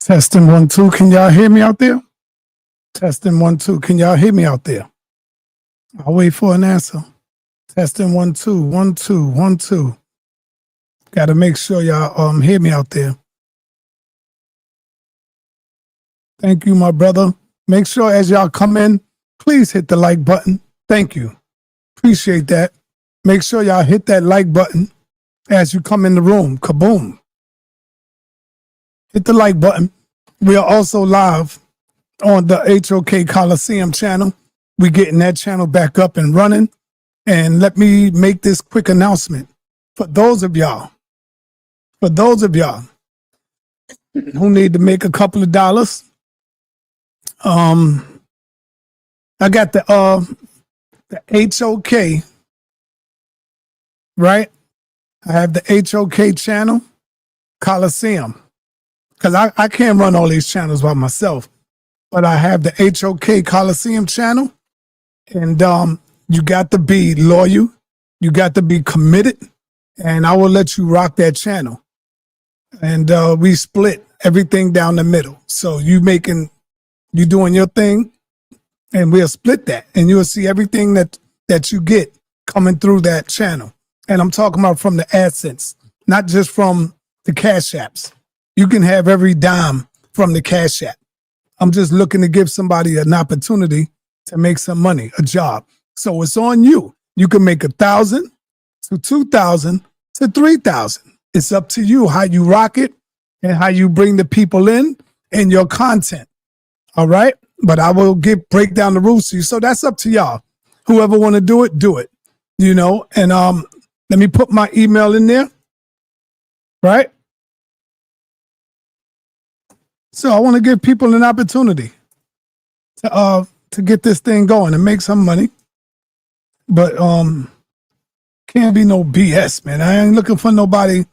Testing 1 2. Can y'all hear me out there? Testing 1 2. Can y'all hear me out there? I'll wait for an answer. Testing 1 2 1 2 1 2. Got to make sure y'all hear me out there. Thank you, my brother. Make sure as y'all come in, please hit the like button. Thank you. Appreciate that. Make sure y'all hit that like button as you come in the room. Kaboom. Hit the like button. We are also live on the HOK Coliseum channel. We're getting that channel back up and running. And let me make this quick announcement. For those of y'all who need to make a couple of dollars, I got the HOK, right? I have the HOK channel, Coliseum, because I can't run all these channels by myself, but I have the HOK Coliseum channel, and you got to be loyal, you got to be committed, and I will let you rock that channel. And we split everything down the middle. So you doing your thing, and we'll split that, and you'll see everything that you get coming through that channel. And I'm talking about from the AdSense, not just from the Cash Apps. You can have every dime from the Cash App. I'm just looking to give somebody an opportunity to make some money, a job. So it's on you. You can make 1,000 to 2,000 to 3,000. It's up to you how you rock it and how you bring the people in and your content. All right? But I will break down the rules to you. So that's up to y'all. Whoever want to do it, do it. You know, and let me put my email in there. Right? So I want to give people an opportunity to get this thing going and make some money. But can't be no BS, man. I ain't looking for nobody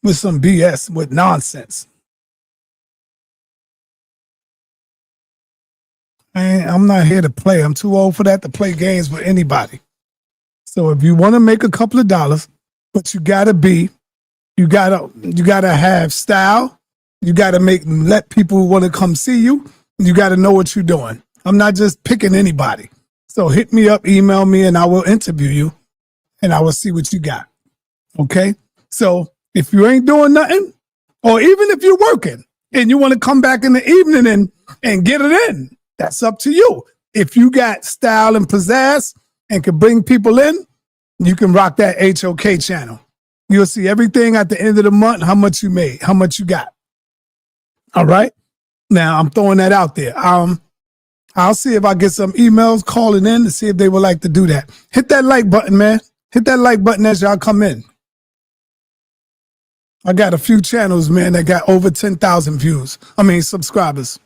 with some BS, with nonsense. I'm not here to play. I'm too old for that, to play games with anybody. So if you want to make a couple of dollars, but you gotta have style. You gotta let people who want to come see you. You gotta know what you're doing. I'm not just picking anybody. So hit me up, email me, and I will interview you, and I will see what you got. Okay? So if you ain't doing nothing, or even if you're working and you want to come back in the evening and get it in, that's up to you. If you got style and pizzazz and can bring people in, you can rock that HOK channel. You'll see everything at the end of the month, how much you made, how much you got. All right? Now, I'm throwing that out there. I'll see if I get some emails calling in to see if they would like to do that. Hit that like button, man. Hit that like button as y'all come in. I got a few channels, man, that got over 10,000 subscribers.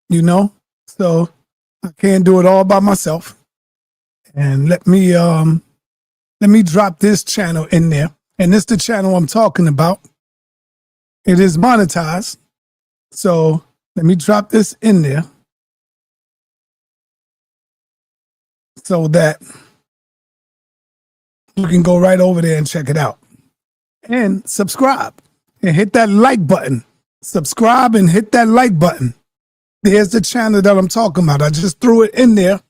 You know? So I can't do it all by myself. And let me drop this channel in there. And this is the channel I'm talking about. It is monetized. So let me drop this in there so that you can go right over there and check it out. And subscribe and hit that like button. Subscribe and hit that like button. There's the channel that I'm talking about. I just threw it in there.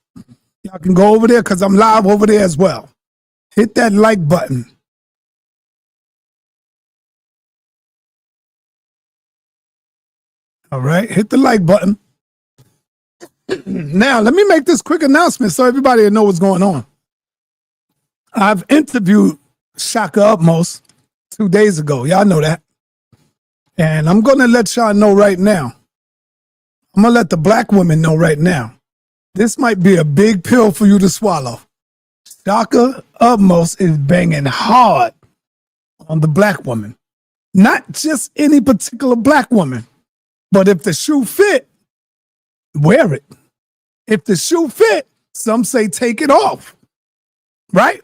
Y'all can go over there because I'm live over there as well. Hit that like button. All right, hit the like button. Now, let me make this quick announcement so everybody will know what's going on. I've interviewed Shakka Ahmose 2 days ago. Y'all know that. And I'm going to let y'all know right now. I'm going to let the black women know right now. This might be a big pill for you to swallow. Shakka Ahmose is banging hard on the black woman. Not just any particular black woman. But if the shoe fit, wear it. If the shoe fit, some say take it off. Right?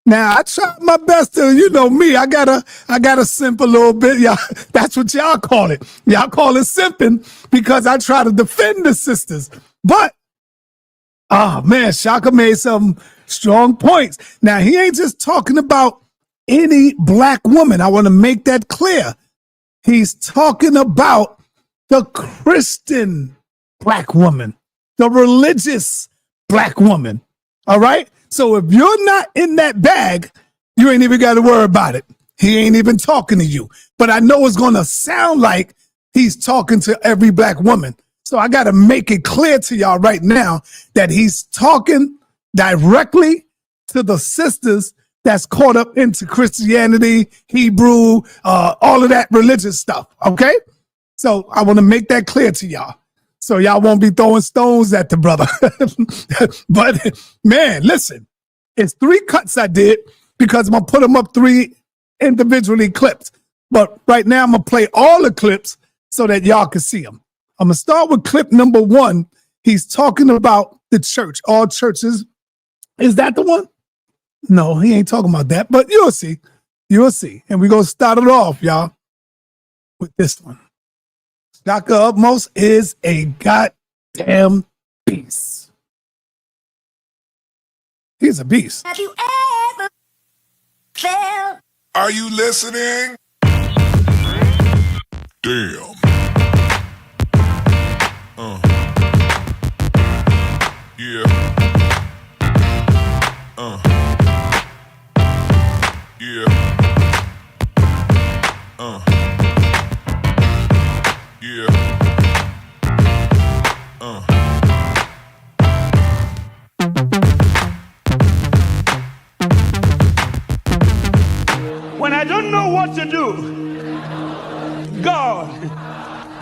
Now, I try my best to, you know me, I gotta simp a little bit. Y'all, that's what y'all call it. Y'all call it simping because I try to defend the sisters. But, oh man, Shakka made some strong points. Now, he ain't just talking about any black woman. I want to make that clear. He's talking about the Christian black woman, the religious black woman. All right? So if you're not in that bag, you ain't even got to worry about it. He ain't even talking to you. But I know it's going to sound like he's talking to every black woman. So I got to make it clear to y'all right now that he's talking directly to the sisters that's caught up into Christianity, Hebrew, all of that religious stuff. Okay? So I want to make that clear to y'all. So y'all won't be throwing stones at the brother. But man, listen, it's 3 cuts I did because I'm going to put them up 3 individually clipped. But right now I'm going to play all the clips so that y'all can see them. I'm going to start with clip number 1. He's talking about the church, all churches. Is that the one? No, he ain't talking about that, but you'll see. You'll see. And we're going to start it off, y'all, with this one. Shakka Ahmose is a goddamn beast. He's a beast. Have you ever felt? Are you listening? Damn. Yeah. Yeah. Yeah. When I don't know what to do, God,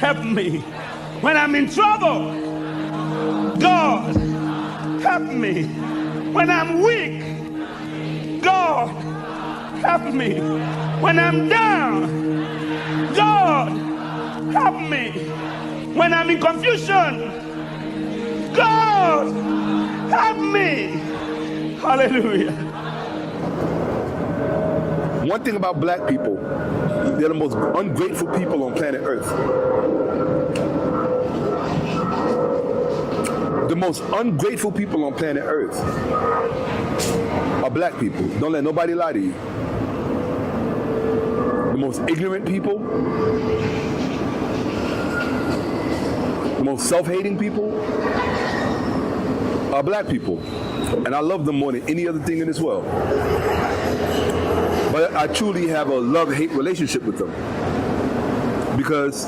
help me. When I'm in trouble, God, help me. When I'm weak, God, help me. When I'm down, God, help me. When I'm in confusion, God, help me. Hallelujah. One thing about black people, they're the most ungrateful people on planet Earth. The most ungrateful people on planet Earth are black people. Don't let nobody lie to you. The most ignorant people, the most self-hating people are black people. And I love them more than any other thing in this world. But I truly have a love-hate relationship with them. Because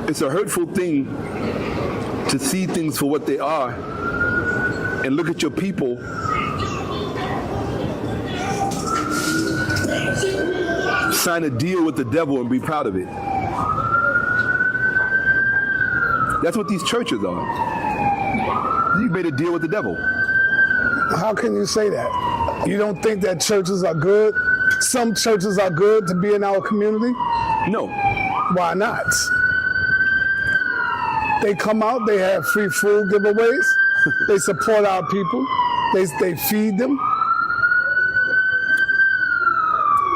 it's a hurtful thing to see things for what they are and look at your people sign a deal with the devil and be proud of it. That's what these churches are. You made a deal with the devil. How can you say that? You don't think that churches are good? Some churches are good to be in our community? No. Why not? They come out, they have free food giveaways, they support our people, they feed them.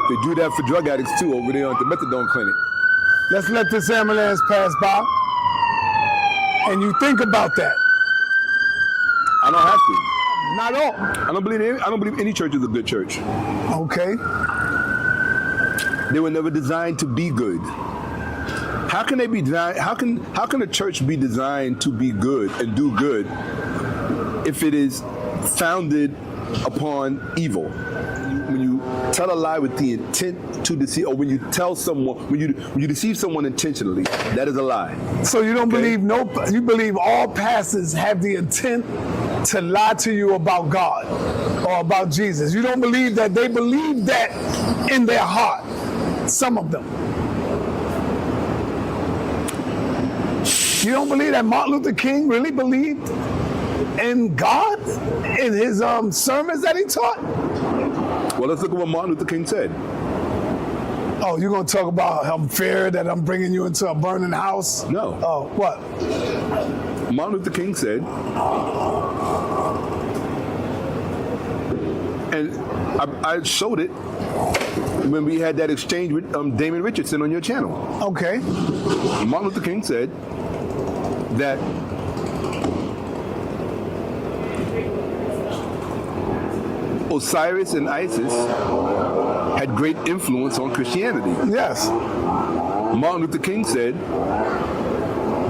They do that for drug addicts too over there at the methadone clinic. Let's let this ambulance pass by. And you think about that. I don't have to. Not all. I don't believe any church is a good church. Okay. They were never designed to be good. How can they be designed? How can a church be designed to be good and do good if it is founded upon evil? When you tell a lie with the intent to deceive, or when you tell someone, when you deceive someone intentionally, that is a lie. So you don't believe you believe all pastors have the intent to lie to you about God or about Jesus. You don't believe that they believe that in their heart. Some of them. You don't believe that Martin Luther King really believed in God in his sermons that he taught? Well, let's look at what Martin Luther King said. Oh, you're going to talk about I'm fear that I'm bringing you into a burning house? No. Oh, what? Martin Luther King said, and I showed it when we had that exchange with Damon Richardson on your channel. Okay. Martin Luther King said that Osiris and Isis had great influence on Christianity. Yes. Martin Luther King said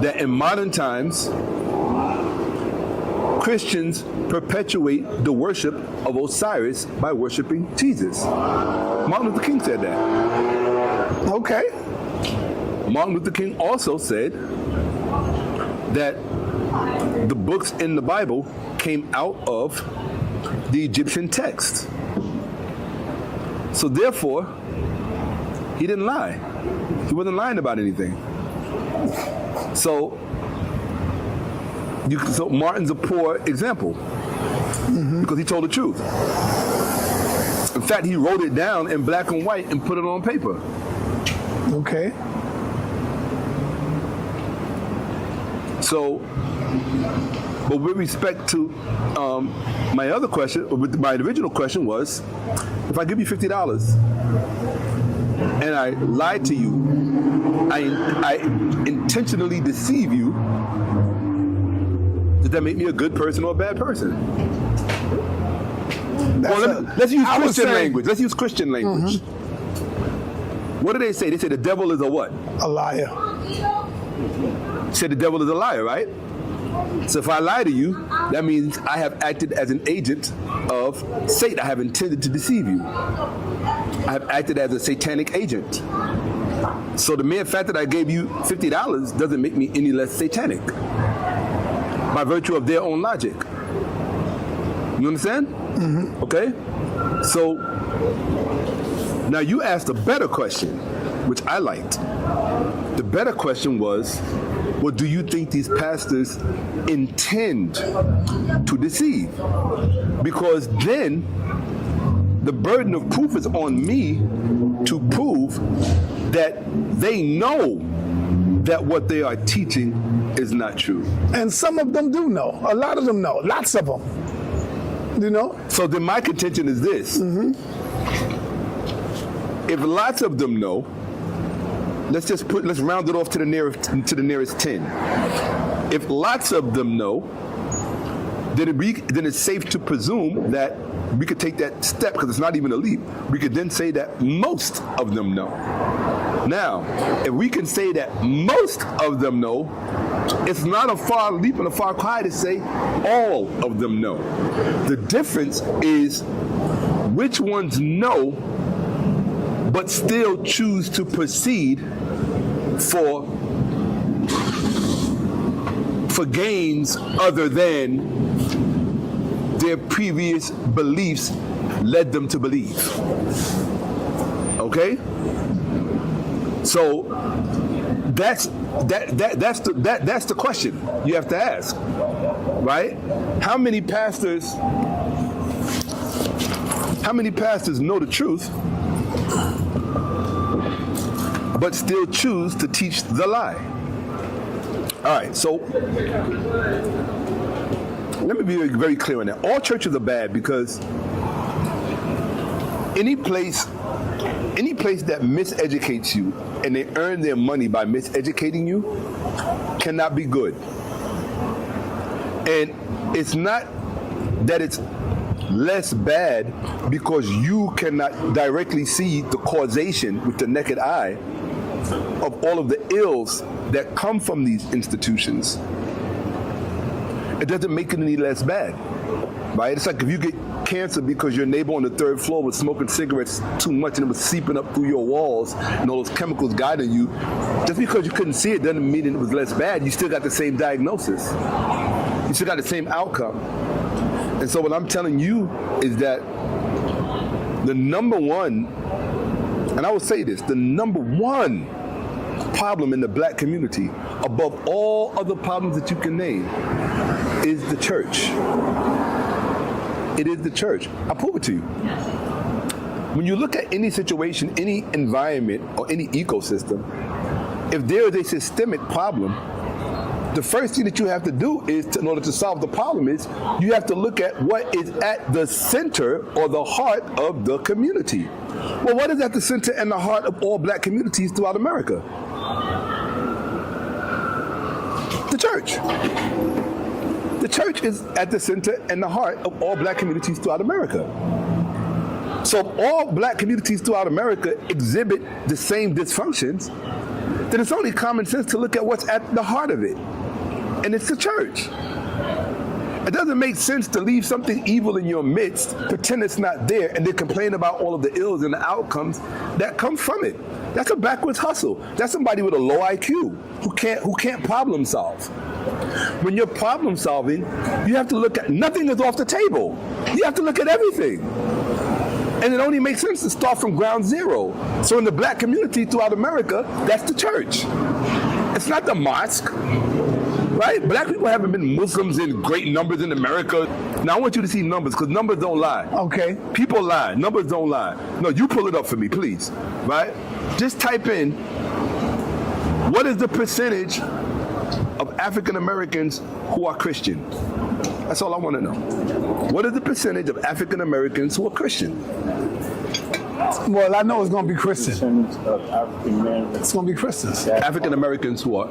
that in modern times, Christians perpetuate the worship of Osiris by worshiping Jesus. Martin Luther King said that. Okay. Martin Luther King also said that the books in the Bible came out of the Egyptian text. So therefore, he didn't lie. He wasn't lying about anything. So Martin's a poor example because he told the truth. In fact, he wrote it down in black and white and put it on paper. Okay. So, but with respect to my other question, my original question was, if I give you $50 and I lie to you, I intentionally deceive you, does that make me a good person or a bad person? Let's use Christian language. Let's use Christian language. What do they say? They say the devil is a what? A liar. Say the devil is a liar, right? So if I lie to you, that means I have acted as an agent of Satan. I have intended to deceive you. I have acted as a satanic agent. So the mere fact that I gave you $50 doesn't make me any less satanic by virtue of their own logic. You understand? Mm-hmm. Okay? So now you asked a better question, which I liked. The better question was, well, do you think these pastors intend to deceive? Because then the burden of proof is on me to prove that they know that what they are teaching is not true. And some of them do know. A lot of them know. Lots of them. You know? So then my contention is this. If lots of them know, let's round it off to the nearest 10. If lots of them know, then it's safe to presume that we could take that step, because it's not even a leap. We could then say that most of them know. Now, if we can say that most of them know, it's not a far leap and a far cry to say all of them know. The difference is which ones know but still choose to proceed for gains other than their previous beliefs led them to believe. Okay? So that's the question you have to ask, right? How many pastors know the truth but still choose to teach the lie? All right, so let me be very clear on that. All churches are bad because any place that miseducates you and they earn their money by miseducating you cannot be good. And it's not that it's less bad because you cannot directly see the causation with the naked eye of all of the ills that come from these institutions. It doesn't make it any less bad, right? It's like if you get cancer because your neighbor on the third floor was smoking cigarettes too much and it was seeping up through your walls and all those chemicals got in you. Just because you couldn't see it doesn't mean it was less bad. You still got the same diagnosis. You still got the same outcome. And so what I'm telling you is that the number one, and I will say this, the number one problem in the black community, above all other problems that you can name, is the church. It is the church. I'll prove it to you. When you look at any situation, any environment, or any ecosystem, if there is a systemic problem, the first thing that you have to do is, in order to solve the problem, is you have to look at what is at the center or the heart of the community. Well, what is at the center and the heart of all black communities throughout America? The church. The church is at the center and the heart of all black communities throughout America. So if all black communities throughout America exhibit the same dysfunctions, then it's only common sense to look at what's at the heart of it. And it's the church. It doesn't make sense to leave something evil in your midst, pretend it's not there, and then complain about all of the ills and the outcomes that come from it. That's a backwards hustle. That's somebody with a low IQ who can't problem solve. When you're problem solving, you have to look at, nothing is off the table. You have to look at everything. And it only makes sense to start from ground zero. So in the black community throughout America, that's the church. It's not the mosque. Right? Black people haven't been Muslims in great numbers in America. Now I want you to see numbers, because numbers don't lie. Okay. People lie. Numbers don't lie. No, you pull it up for me, please. Right? Just type in, what is the percentage of African Americans who are Christian? That's all I want to know. What is the percentage of African Americans who are Christian? Well, I know it's going to be Christian. Percentage of African Americans. It's going to be Christians. African Americans who are.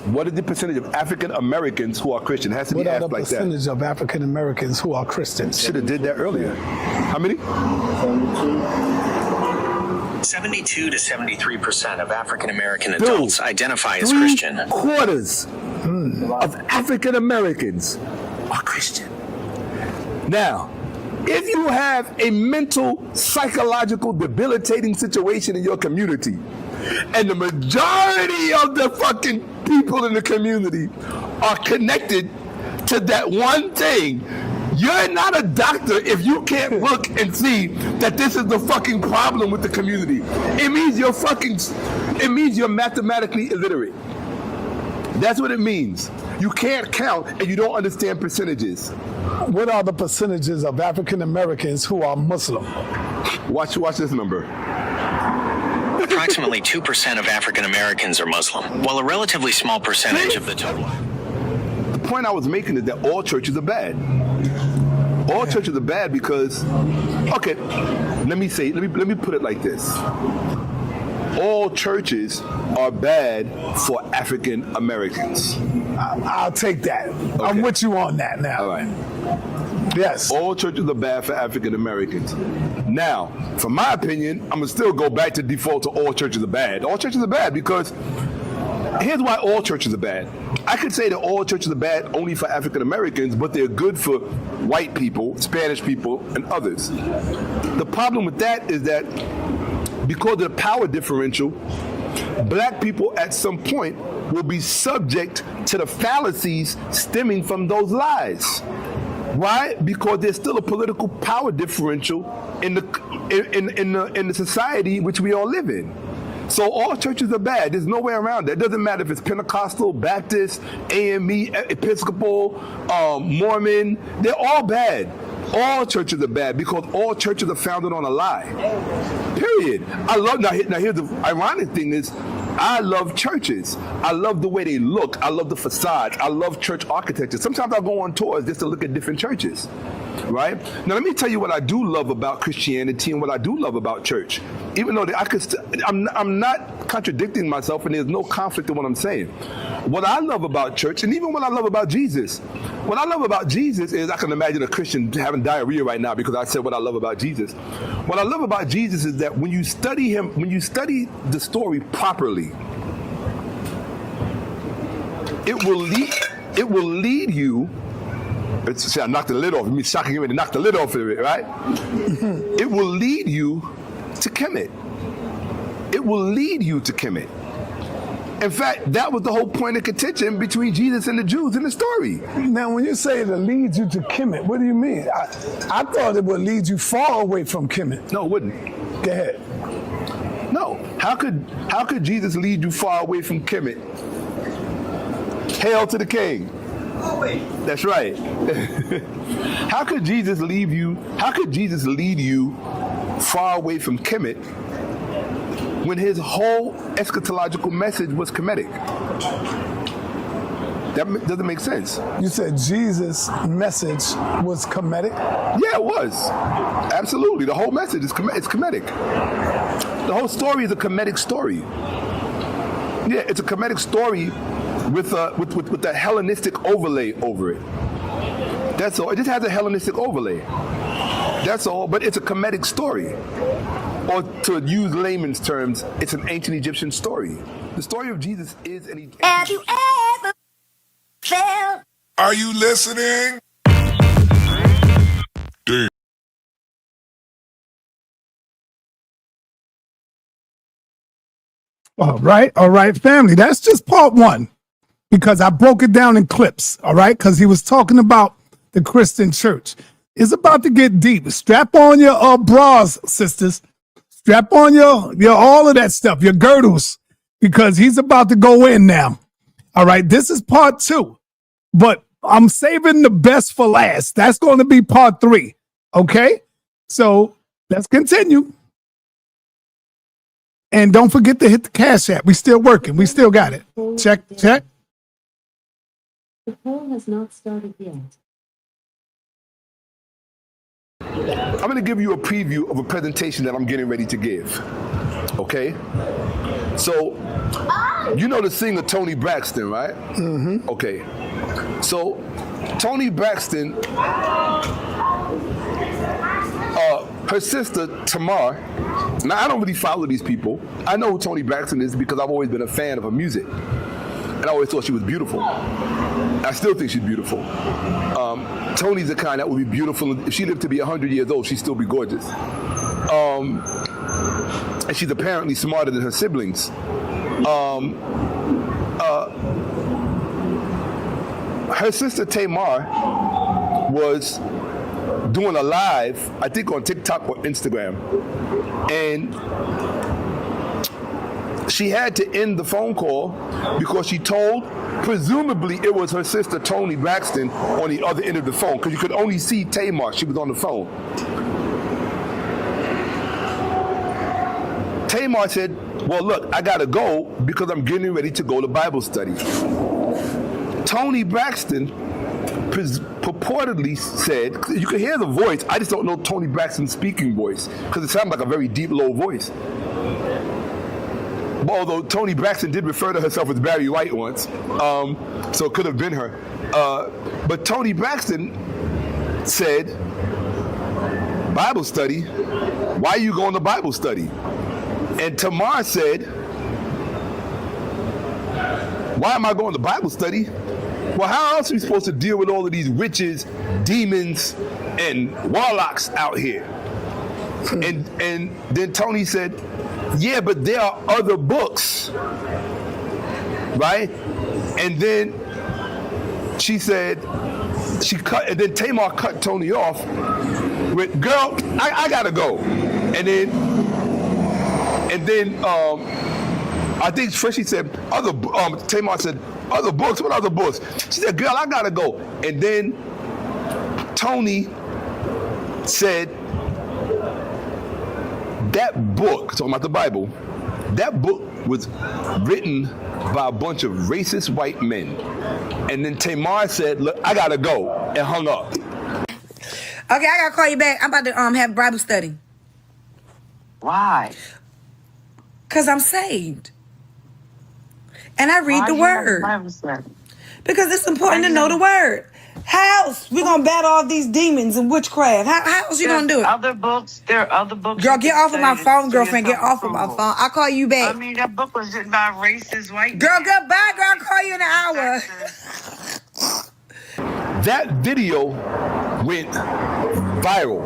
What is the percentage of African Americans who are Christian? It has to be What are asked the like that. percentage of African Americans who are Christians? Should have did that earlier. How many? 72 to 73% of African American adults identify as Christian. 3/4 of African Americans are Christian. Now, if you have a mental, psychological, debilitating situation in your community, and the majority of the fucking people in the community are connected to that one thing, you're not a doctor if you can't look and see that this is the fucking problem with the community. It means you're mathematically illiterate. That's what it means. You can't count and you don't understand percentages. What are the percentages of African Americans who are Muslim? Watch this number. Approximately 2% of African Americans are Muslim, while a relatively small percentage of the total. The point I was making is that all churches are bad. All churches are bad because, okay, let me put it like this. All churches are bad for African Americans. I'll take that. Okay. I'm with you on that now. All right. Yes. All churches are bad for African Americans. Now, from my opinion, I'm gonna still go back to default to all churches are bad. All churches are bad because here's why all churches are bad. I could say that all churches are bad only for African Americans, but they're good for white people, Spanish people, and others. The problem with that is that because of the power differential, black people at some point will be subject to the fallacies stemming from those lies. Why? Because there's still a political power differential in the society which we all live in. So all churches are bad. There's no way around that. It doesn't matter if it's Pentecostal, Baptist, AME, Episcopal, Mormon. They're all bad. All churches are bad because all churches are founded on a lie. Period. Now here's the ironic thing is, I love churches. I love the way they look. I love the facades. I love church architecture. Sometimes I go on tours just to look at different churches, right? Now let me tell you what I do love about Christianity and what I do love about church. Even though I'm not contradicting myself and there's no conflict in what I'm saying. What I love about church, and even what I love about Jesus, what I love about Jesus is, I can imagine a Christian having diarrhea right now because I said what I love about Jesus. What I love about Jesus is that when you study him, when you study the story properly, it will lead you. See, I knocked the lid off. Me shocking him to knock the lid off of it, right? It will lead you to Kemet. It will lead you to Kemet. In fact, that was the whole point of contention between Jesus and the Jews in the story. Now, when you say it leads you to Kemet, what do you mean? I thought it would lead you far away from Kemet. No, it wouldn't. Go ahead. No. How could Jesus lead you far away from Kemet? Hail to the King. That's right. How could Jesus lead you far away from Kemet when his whole eschatological message was Kemetic? That doesn't make sense. You said Jesus' message was Kemetic? Yeah, it was. Absolutely. The whole message is Kemetic. The whole story is a Kemetic story. Yeah, it's a Kemetic story with a Hellenistic overlay over it. That's all. It just has a Hellenistic overlay. That's all. But it's a comedic story. Or to use layman's terms, it's an ancient Egyptian story. The story of Jesus is an ancient. Have you ever felt? Are you listening? Damn. All right, family. That's just part one because I broke it down in clips. All right, because he was talking about the Christian church. It's about to get deep. Strap on your bras, sisters. Strap on your all of that stuff, your girdles, because he's about to go in now. All right, this is part two, but I'm saving the best for last. That's going to be part three. Okay, so let's continue. And don't forget to hit the Cash App. We still working. We still got it. Check. The poll has not started yet. I'm going to give you a preview of a presentation that I'm getting ready to give. Okay? So, you know the singer Toni Braxton, right? Mm-hmm. Okay. So, Toni Braxton, her sister Tamar, now I don't really follow these people. I know who Toni Braxton is because I've always been a fan of her music. And I always thought she was beautiful. I still think she's beautiful. Toni's the kind that would be beautiful. If she lived to be 100 years old, she'd still be gorgeous. And she's apparently smarter than her siblings. Her sister Tamar was doing a live, I think on TikTok or Instagram. And she had to end the phone call because she told, presumably it was her sister Toni Braxton on the other end of the phone, because you could only see Tamar. She was on the phone. Tamar said, well, look, I gotta go because I'm getting ready to go to Bible study. Toni Braxton purportedly said, you can hear the voice, I just don't know Toni Braxton's speaking voice, because it sounded like a very deep, low voice. Although Toni Braxton did refer to herself as Barry White once, so it could have been her. But Toni Braxton said, Bible study? Why are you going to Bible study? And Tamar said, why am I going to Bible study? Well, how else are we supposed to deal with all of these witches, demons, and warlocks out here? And then Toni said, yeah, but there are other books, right? And then she said, and then Tamar cut Toni off with, girl, I gotta go. And then I think first she said, Tamar said, other books? What other books? She said, girl, I gotta go. And then Toni said, that book, talking about the Bible, that book was written by a bunch of racist white men. And then Tamar said, look, I gotta go, and hung up. Okay, I gotta call you back. I'm about to have Bible study. Why? Because I'm saved. And I read the word. Because it's important to know the word. How else we gonna battle all these demons and witchcraft? How else you gonna do it? There are other books. Girl, get off of my phone, girlfriend. Get off of my phone. I'll call you back. I mean, that book was written by racist white girl, men. goodbye, girl. I'll call you in an hour. That video went viral.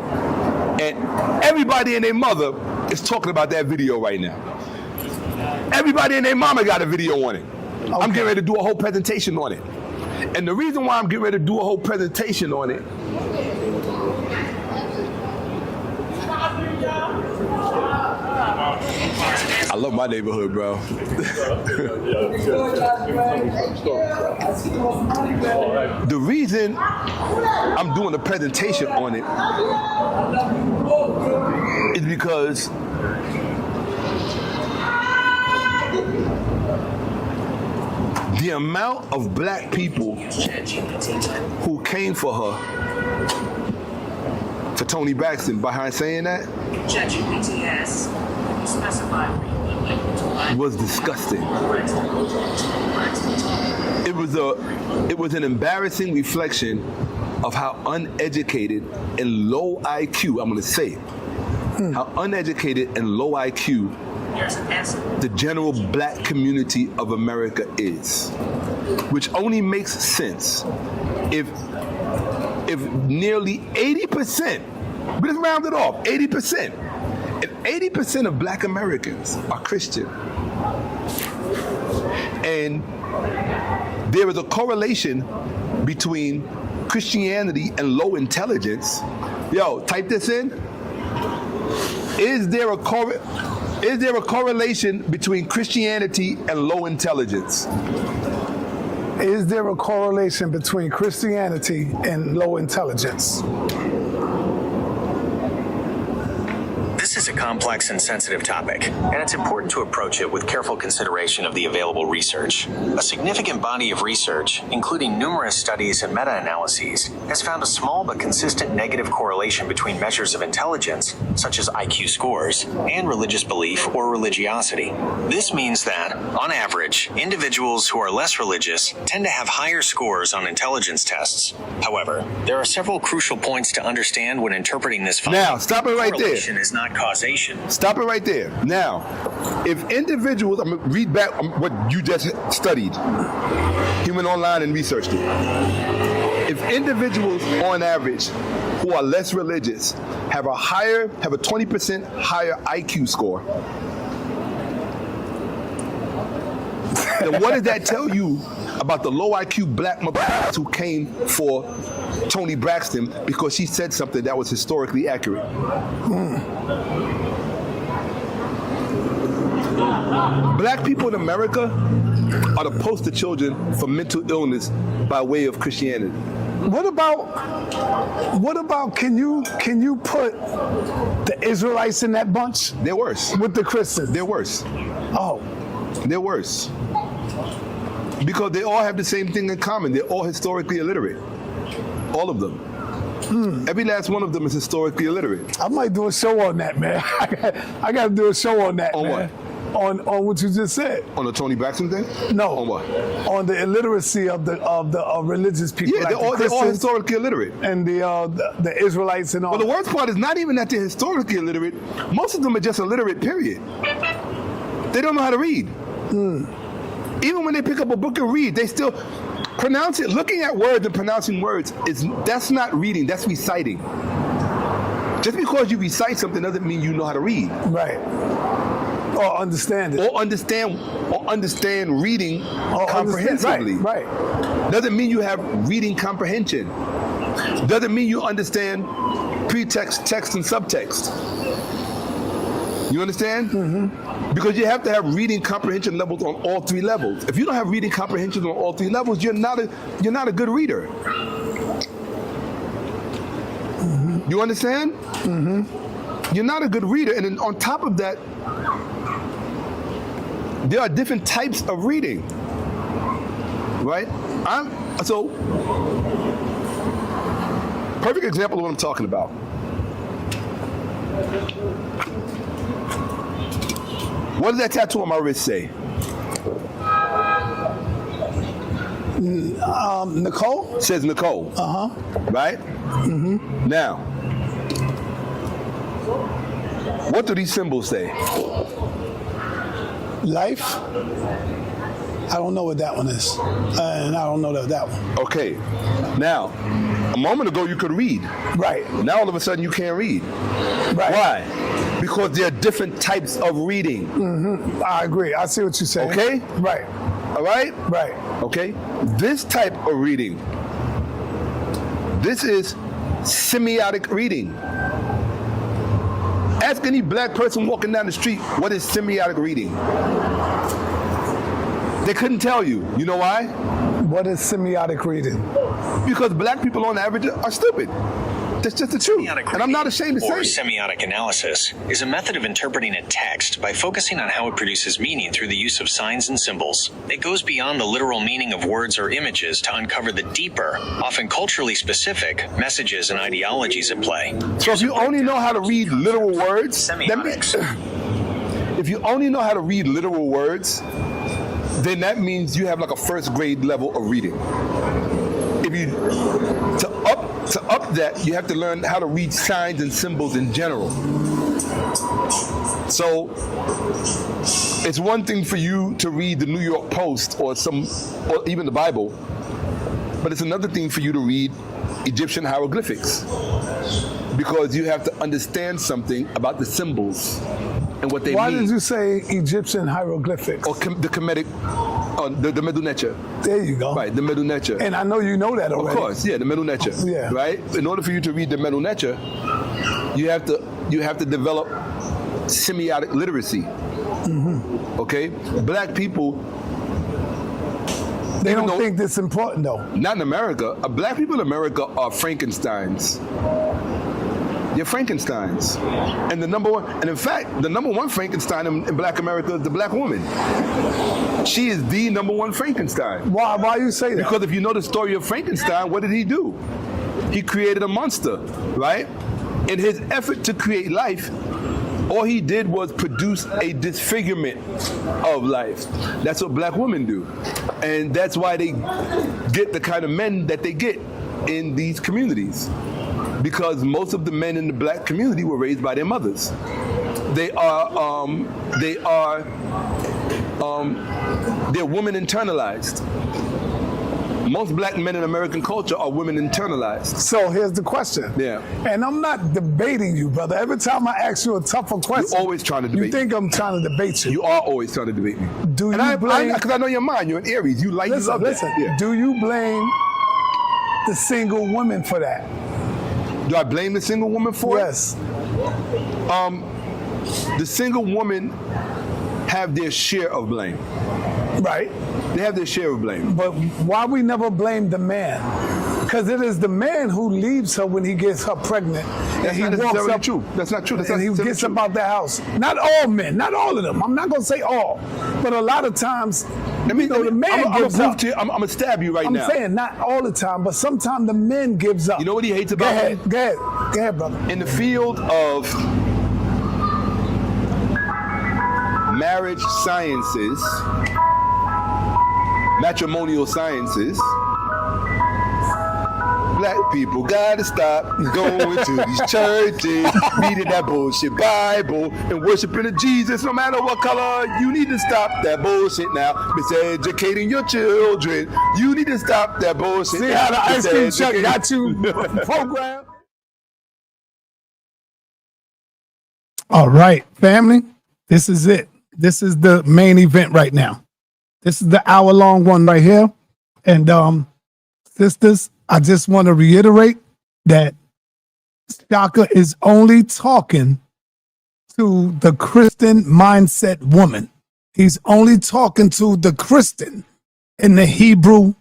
And everybody and their mother is talking about that video right now. Everybody and their mama got a video on it. Okay. I'm getting ready to do a whole presentation on it. And the reason why I'm getting ready to do a whole presentation on it I love my neighborhood, bro. The reason I'm doing a presentation on it is because the amount of black people who came for her, for Toni Braxton, behind saying that, was disgusting. it was an embarrassing reflection of how uneducated and low IQ, I'm going to say it, how uneducated and low IQ the general black community of America is, which only makes sense if nearly 80%, but let's round it off, 80%, if 80% of black Americans are Christian, and there is a correlation between Christianity and low intelligence. Yo, type this in. Is there a correlation between Christianity and low intelligence? Is there a correlation between Christianity and low intelligence? This is a complex and sensitive topic, and it's important to approach it with careful consideration of the available research. A significant body of research, including numerous studies and meta-analyses, has found a small but consistent negative correlation between measures of intelligence, such as IQ scores, and religious belief or religiosity. This means that, on average, individuals who are less religious tend to have higher scores on intelligence tests. However, there are several crucial points to understand when interpreting this finding. Now, stop it right there. Correlation is not causation. Stop it right there. Now, if individuals, I'm going to read back what you just studied. He went online and researched it. If individuals, on average, who are less religious, have a 20% higher IQ score, then what does that tell you about the low IQ black motherfuckers who came for Toni Braxton because she said something that was historically accurate? Black people in America are the poster children for mental illness by way of Christianity. What about can you put the Israelites in that bunch? They're worse. With the Christians? They're worse. Oh. They're worse. Because they all have the same thing in common. They're all historically illiterate. All of them. Every last one of them is historically illiterate. I might do a show on that, man. I got to do a show on that, on man. What? On what you just said. On the Toni Braxton thing? No. On what? On the illiteracy of religious people. Yeah, like they're all historically illiterate. And the Israelites and all. Well, the worst part is not even that they're historically illiterate. Most of them are just illiterate, period. They don't know how to read. Even when they pick up a book and read, they still pronounce it. Looking at words and pronouncing words, that's not reading, that's reciting. Just because you recite something doesn't mean you know how to read. Right. Or understand it. Or understand reading comprehensively. Right. Doesn't mean you have reading comprehension. Doesn't mean you understand pretext, text, and subtext. You understand? Because you have to have reading comprehension levels on all three levels. If you don't have reading comprehension on all three levels, you're not a good reader. You understand? You're not a good reader, and then on top of that, there are different types of reading, right? Perfect example of what I'm talking about. What does that tattoo on my wrist say? Nicole? It says Nicole. Right? Now, what do these symbols say? Life? I don't know what that one is. And I don't know that one. Okay. Now, a moment ago you could read. Right. Now all of a sudden you can't read. Right. Why? Because there are different types of reading. I agree. I see what you're saying. Okay? Right. All right? Right. Okay? This type of reading, this is semiotic reading. Ask any black person walking down the street, what is semiotic reading? They couldn't tell you. You know why? What is semiotic reading? Because black people on average are stupid. That's just the truth. And I'm not ashamed to say it. Or semiotic analysis is a method of interpreting a text by focusing on how it produces meaning through the use of signs and symbols. It goes beyond the literal meaning of words or images to uncover the deeper, often culturally specific, messages and ideologies at play. So if you only know how to read literal words, Semiotics. if you only know how to read literal words, then that means you have like a first grade level of reading. If you to up that, you have to learn how to read signs and symbols in general. So it's one thing for you to read the New York Post or even the Bible, but it's another thing for you to read Egyptian hieroglyphics, because you have to understand something about the symbols and what they mean. Why did you say Egyptian hieroglyphics? Or the Kemetic, the Medu Neter. There you go. Right, the Medu Neter. And I know you know that already. Of course, yeah, the Medu Neter. Yeah. Right? In order for you to read the Medu Neter, you have to develop semiotic literacy. Mm-hmm. Okay? Black people, they don't think this important though. Not in America. Black people in America are Frankensteins. They're Frankensteins. And in fact, the number one Frankenstein in Black America is the black woman. She is the number one Frankenstein. Why you say that? Because if you know the story of Frankenstein, what did he do? He created a monster, right? In his effort to create life, all he did was produce a disfigurement of life. That's what black women do. And that's why they get the kind of men that they get in these communities. Because most of the men in the black community were raised by their mothers. They're women internalized. Most black men in American culture are women internalized. So here's the question. Yeah. And I'm not debating you, brother. Every time I ask you a tougher question, you're always trying to debate. You think I'm trying to debate you? You are always trying to debate me. Do you blame? Because I know your mind. You're an Aries. You like to love that. Listen. Yeah. Do you blame the single woman for that? Do I blame the single woman for it? Yes. The single women have their share of blame. Right. They have their share of blame. But why we never blame the man? Because it is the man who leaves her when he gets her pregnant. That's not necessarily true. That's not true. That's and he gets up out the house. Not all men, not all of them. I'm not going to say all. But a lot of times, the man gives up. I'm going to stab you now. I'm saying not all the time, but sometimes the man gives up. You know what he hates about me? Go ahead, brother. In the field of marriage sciences, matrimonial sciences, black people gotta stop going to these churches, reading that bullshit Bible, and worshiping a Jesus no matter what color. You need to stop that bullshit now. Miseducating your children. You need to stop that bullshit. See how the ice cream truck got you programmed? All right, family. This is it. This is the main event right now. This is the hour-long one right here. And sisters, I just want to reiterate that Shakka is only talking to the Christian mindset woman. He's only talking to the Christian and the Hebrew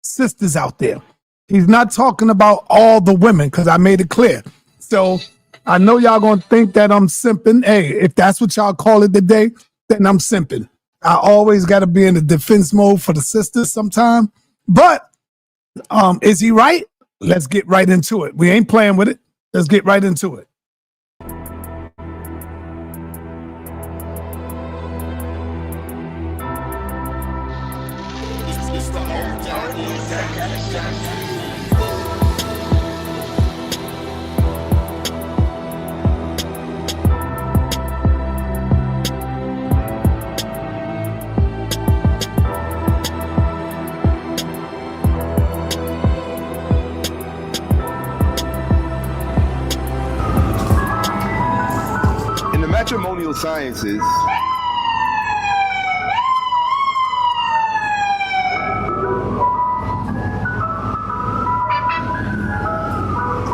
sisters out there. He's not talking about all the women, because I made it clear. So I know y'all going to think that I'm simping. Hey, if that's what y'all call it today, then I'm simping. I always got to be in the defense mode for the sisters sometime. But is he right? Let's get right into it. We ain't playing with it. Let's get right into it. Matrimonial sciences,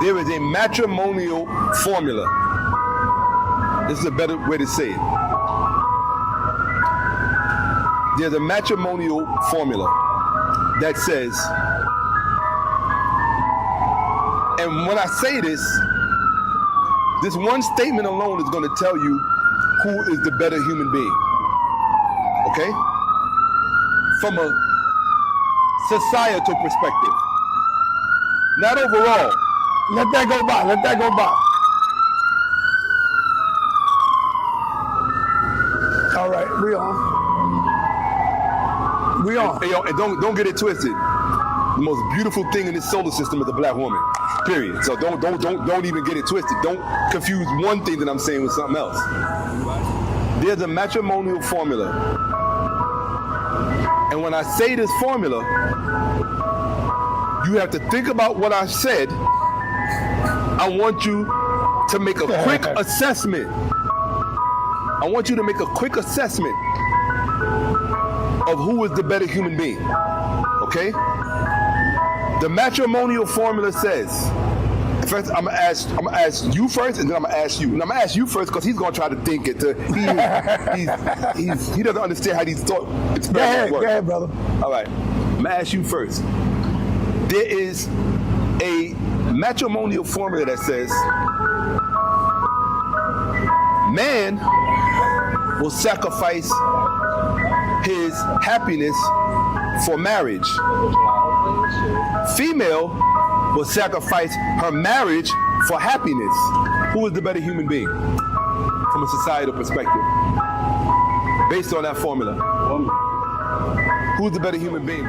there is a matrimonial formula. This is a better way to say it. There's a matrimonial formula that says, and when I say this one statement alone is going to tell you who is the better human being. Okay? From a societal perspective. Not overall. Let that go by. Let that go by. All right, we on. We on. Hey, yo, and don't get it twisted. The most beautiful thing in this solar system is a black woman. Period. So don't even get it twisted. Don't confuse one thing that I'm saying with something else. There's a matrimonial formula. And when I say this formula, you have to think about what I said. I want you to make a quick assessment. I want you to make a quick assessment of who is the better human being. Okay? The matrimonial formula says, first I'm gonna ask you first, and then I'm gonna ask you. And I'm gonna ask you first because he's gonna try to think it. He doesn't understand how these thought experiments work. Go ahead, brother. All right, I'm gonna ask you first. There is a matrimonial formula that says man will sacrifice his happiness for marriage. Female will sacrifice her marriage for happiness. Who is the better human being from a societal perspective? Based on that formula. Who's the better human being?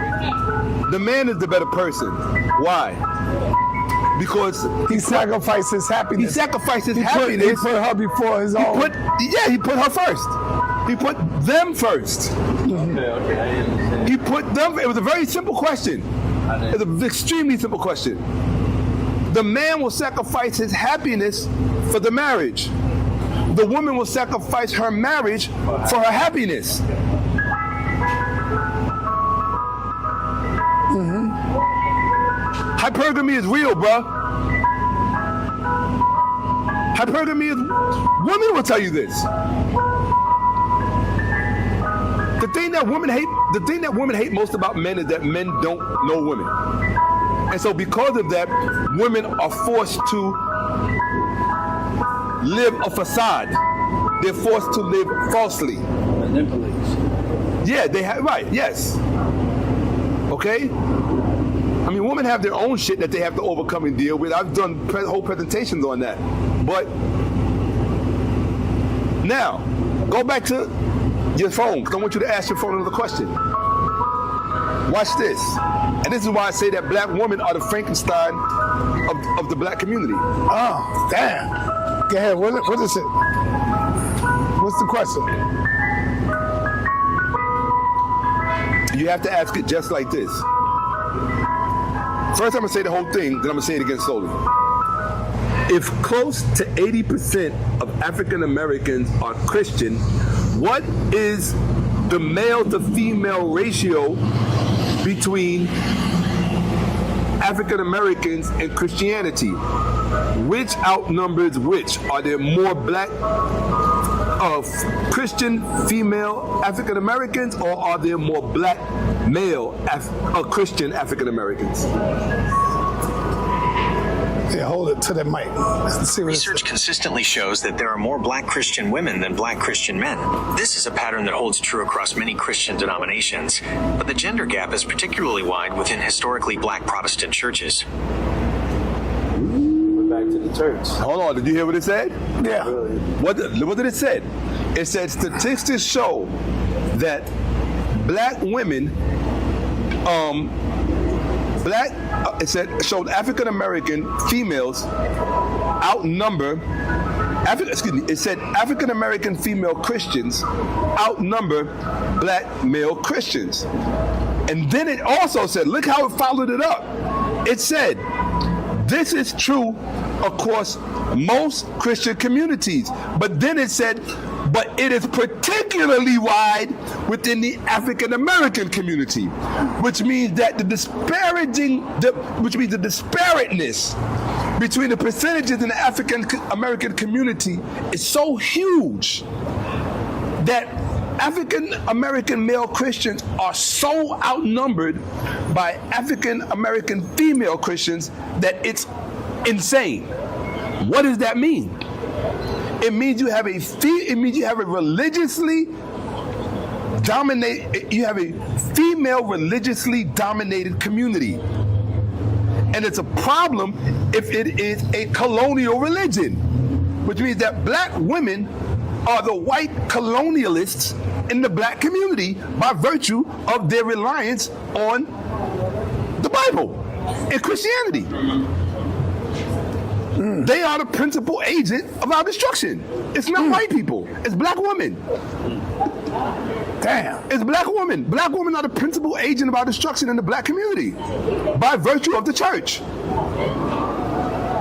The man is the better person. Why? Because he sacrificed his happiness. He sacrificed his happiness. He put her before his own. He put her first. He put them first. Okay. He put them. It was a very simple question. It's an extremely simple question. The man will sacrifice his happiness for the marriage. The woman will sacrifice her marriage for her happiness. Hypergamy is real, bruh. Hypergamy is, women will tell you this. The thing that women hate most about men is that men don't know women. And so because of that, women are forced to live a facade. They're forced to live falsely. Manipulation. Yeah, they have, right, yes. Okay? I mean, women have their own shit that they have to overcome and deal with. I've done whole presentations on that. But now, go back to your phone, because I want you to ask your phone another question. Watch this. And this is why I say that black women are the Frankenstein of the black community. Oh, damn. Go ahead. What is it? What's the question? You have to ask it just like this. First, I'm going to say the whole thing, then I'm going to say it again slowly. If close to 80% of African Americans are Christian, what is the male to female ratio between African Americans and Christianity? Which outnumbers which? Are there more black Christian female African Americans, or are there more black male Christian African Americans? Yeah, hold it to the mic. Research consistently shows that there are more black Christian women than black Christian men. This is a pattern that holds true across many Christian denominations, but the gender gap is particularly wide within historically black Protestant churches. Back to the church. Hold on, did you hear what it said? Yeah. What did it say? It said statistics show that black women, showed African American females outnumber. It said African American female Christians outnumber black male Christians, and then it also said, look how it followed it up. It said, this is true across most Christian communities. But then it said, but it is particularly wide within the African American community, which means that the disparateness between the percentages in the African American community is so huge that African American male Christians are so outnumbered by African American female Christians that it's insane. What does that mean? It means you have a female religiously dominated community. And it's a problem if it is a colonial religion, which means that black women are the white colonialists in the black community by virtue of their reliance on the Bible and Christianity. They are the principal agent of our destruction. It's not white people. It's black women. Damn. It's black women. Black women are the principal agent of our destruction in the black community by virtue of the church.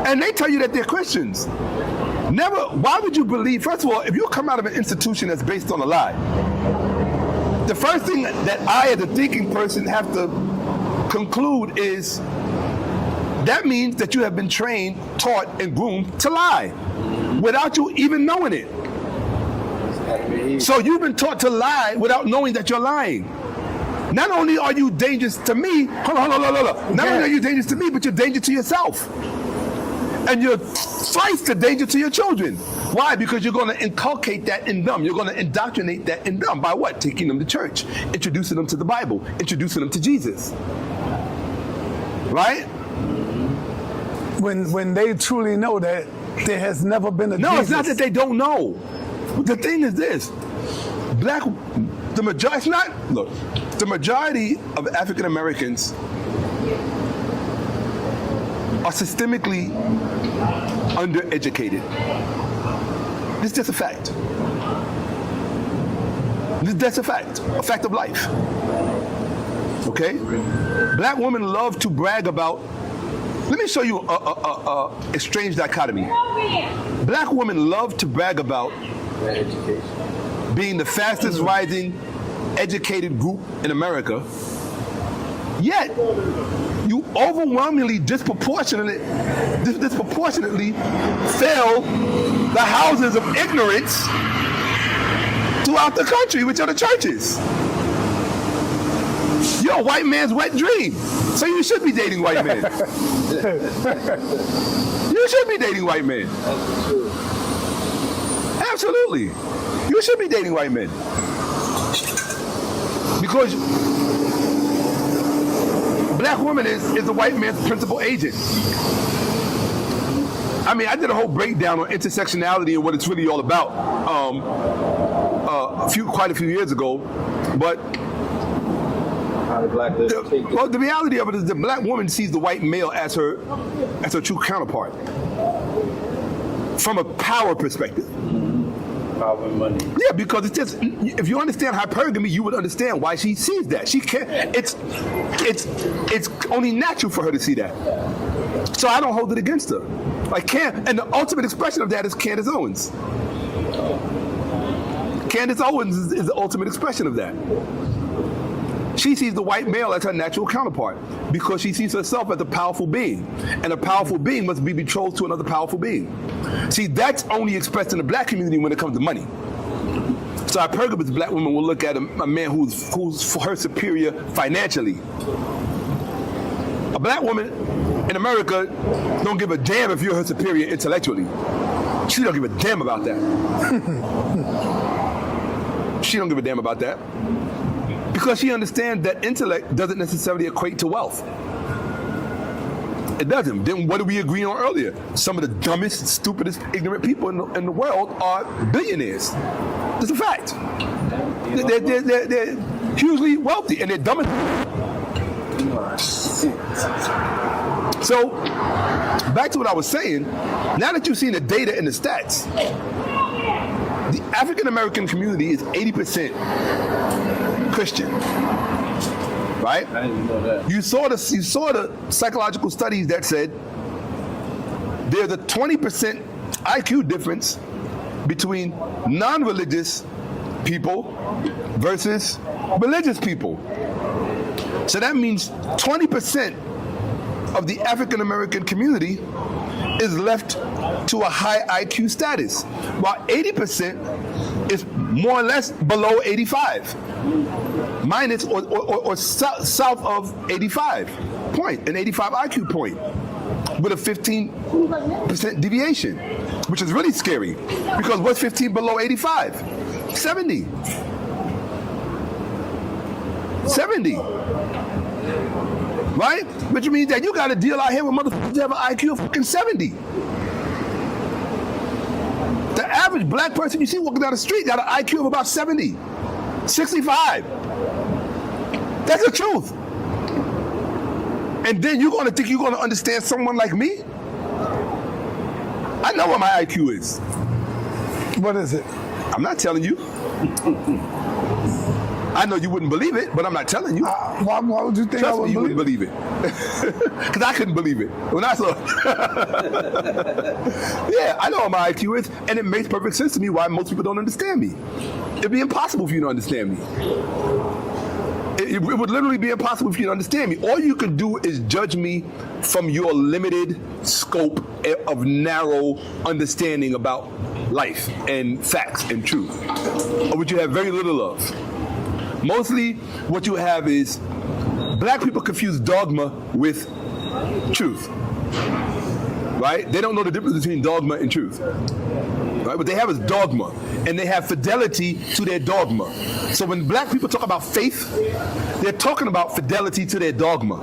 And they tell you that they're Christians. Never, why would you believe, first of all, if you come out of an institution that's based on a lie, the first thing that I as a thinking person have to conclude is that means that you have been trained, taught, and groomed to lie without you even knowing it. So you've been taught to lie without knowing that you're lying. Not only are you dangerous to me, hold on. Not only are you dangerous to me, but you're dangerous to yourself. And you're twice the danger to your children. Why? Because you're going to inculcate that in them. You're going to indoctrinate that in them. By what? Taking them to church, introducing them to the Bible, introducing them to Jesus. Right? When they truly know that there has never been a No, Jesus. it's not that they don't know. The thing is this: the majority of African Americans are systemically undereducated. It's just a fact. That's a fact of life. Okay? Black women love to brag about. Let me show you a strange dichotomy. Black women love to brag about being the fastest rising educated group in America, yet you overwhelmingly disproportionately fill the houses of ignorance throughout the country, which are the churches. You're a white man's wet dream, so you should be dating white men. You should be dating white men. Absolutely. You should be dating white men. Because black woman is the white man's principal agent. I mean, I did a whole breakdown on intersectionality and what it's really all about quite a few years ago, but the reality of it is the black woman sees the white male as her true counterpart from a power perspective. Power and money. Yeah, because it's just, if you understand hypergamy, you would understand why she sees that. She can't. It's only natural for her to see that. So I don't hold it against her. And the ultimate expression of that is Candace Owens. Candace Owens is the ultimate expression of that. She sees the white male as her natural counterpart because she sees herself as a powerful being. And a powerful being must be betrothed to another powerful being. See, that's only expressed in the black community when it comes to money. So hypergamous black women will look at a man who's her superior financially. A black woman in America don't give a damn if you're her superior intellectually. She don't give a damn about that. She don't give a damn about that. Because she understands that intellect doesn't necessarily equate to wealth. It doesn't. Then what did we agree on earlier? Some of the dumbest, stupidest, ignorant people in the world are billionaires. It's a fact. They're hugely wealthy and they're dumb as... So, back to what I was saying, now that you've seen the data and the stats, the African American community is 80% Christian, right? I didn't know that. You saw the psychological studies that said there's a 20% IQ difference between non-religious people versus religious people. So that means 20% of the African American community is left to a high IQ status, while 80% is more or less below 85, minus or south of 85 point, an 85 IQ point, with a 15% deviation, which is really scary, because what's 15 below 85? 70. 70. Right? Which means that you got to deal out here with motherfuckers that have an IQ of fucking 70. The average black person you see walking down the street got an IQ of about 70. 65. That's the truth. And then you're going to think you're going to understand someone like me? I know what my IQ is. What is it? I'm not telling you. I know you wouldn't believe it, but I'm not telling you. Why would you think Trust I would me, you wouldn't believe believe it. Because I couldn't believe it. When I saw yeah, I know what my IQ is, and it makes perfect sense to me why most people don't understand me. It'd be impossible for you to understand me. It would literally be impossible for you to understand me. All you can do is judge me from your limited scope of narrow understanding about life and facts and truth, of which you have very little of. Mostly what you have is black people confuse dogma with truth, right? They don't know the difference between dogma and truth, right? What they have is dogma, and they have fidelity to their dogma. So when black people talk about faith, they're talking about fidelity to their dogma,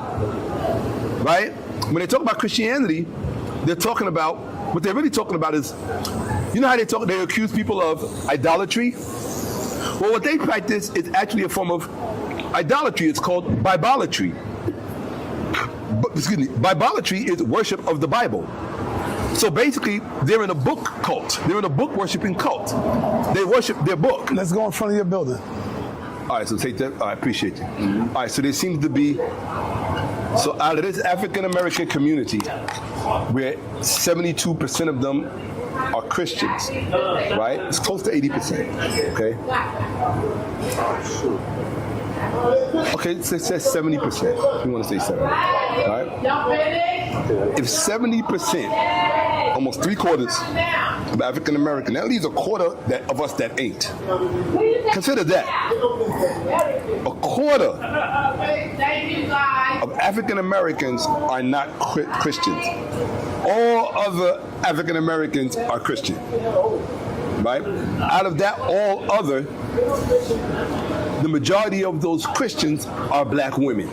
right? When they talk about Christianity, they're talking about, what they're really talking about is, you know how they accuse people of idolatry? Well, what they practice is actually a form of idolatry. It's called Bibleolatry. Excuse me, Bibleolatry is worship of the Bible. So basically, they're in a book cult. They're in a book worshiping cult. They worship their book. Let's go in front of your building. All right, so take that. I appreciate you. All right, so there seems to be, so out of this African American community, where 72% of them are Christians, right? It's close to 80%, okay? Okay, it says 70%. If you want to say 70, right? If 70%, almost 3/4 of African American, that leaves a quarter of us that ain't. Consider that. A quarter of African Americans are not Christians. All other African Americans are Christian, right? Out of that all other, the majority of those Christians are black women.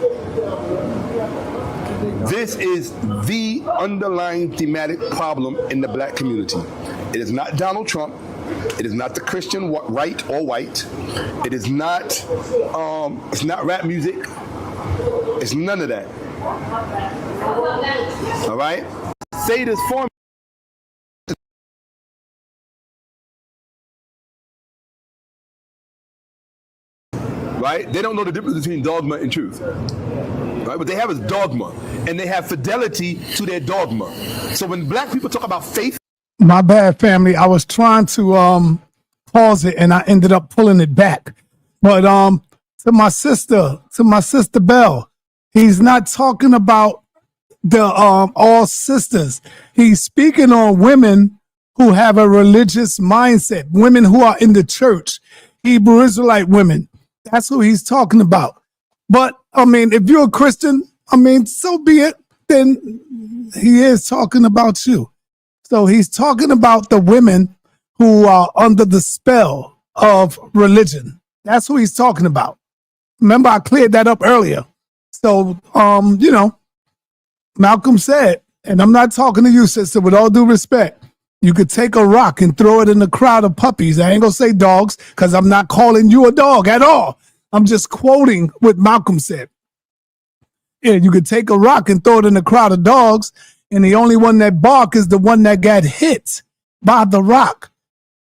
This is the underlying thematic problem in the black community. It is not Donald Trump. It is not the Christian right or white. It is not, it's not rap music. It's none of that. All right? Say this for me. Right? They don't know the difference between dogma and truth. Right? What they have is dogma, and they have fidelity to their dogma. So when black people talk about faith, My bad, family. I was trying to pause it, and I ended up pulling it back. But to my sister Belle, he's not talking about the all sisters. He's speaking on women who have a religious mindset, women who are in the church, Hebrew Israelite women. That's who he's talking about. But I mean, if you're a Christian, I mean, so be it. Then he is talking about you. So he's talking about the women who are under the spell of religion. That's who he's talking about. Remember, I cleared that up earlier. So, you know, Malcolm said, and I'm not talking to you, sister, with all due respect, you could take a rock and throw it in a crowd of puppies. I ain't gonna say dogs, because I'm not calling you a dog at all. I'm just quoting what Malcolm said. Yeah, you could take a rock and throw it in a crowd of dogs, and the only one that bark is the one that got hit by the rock.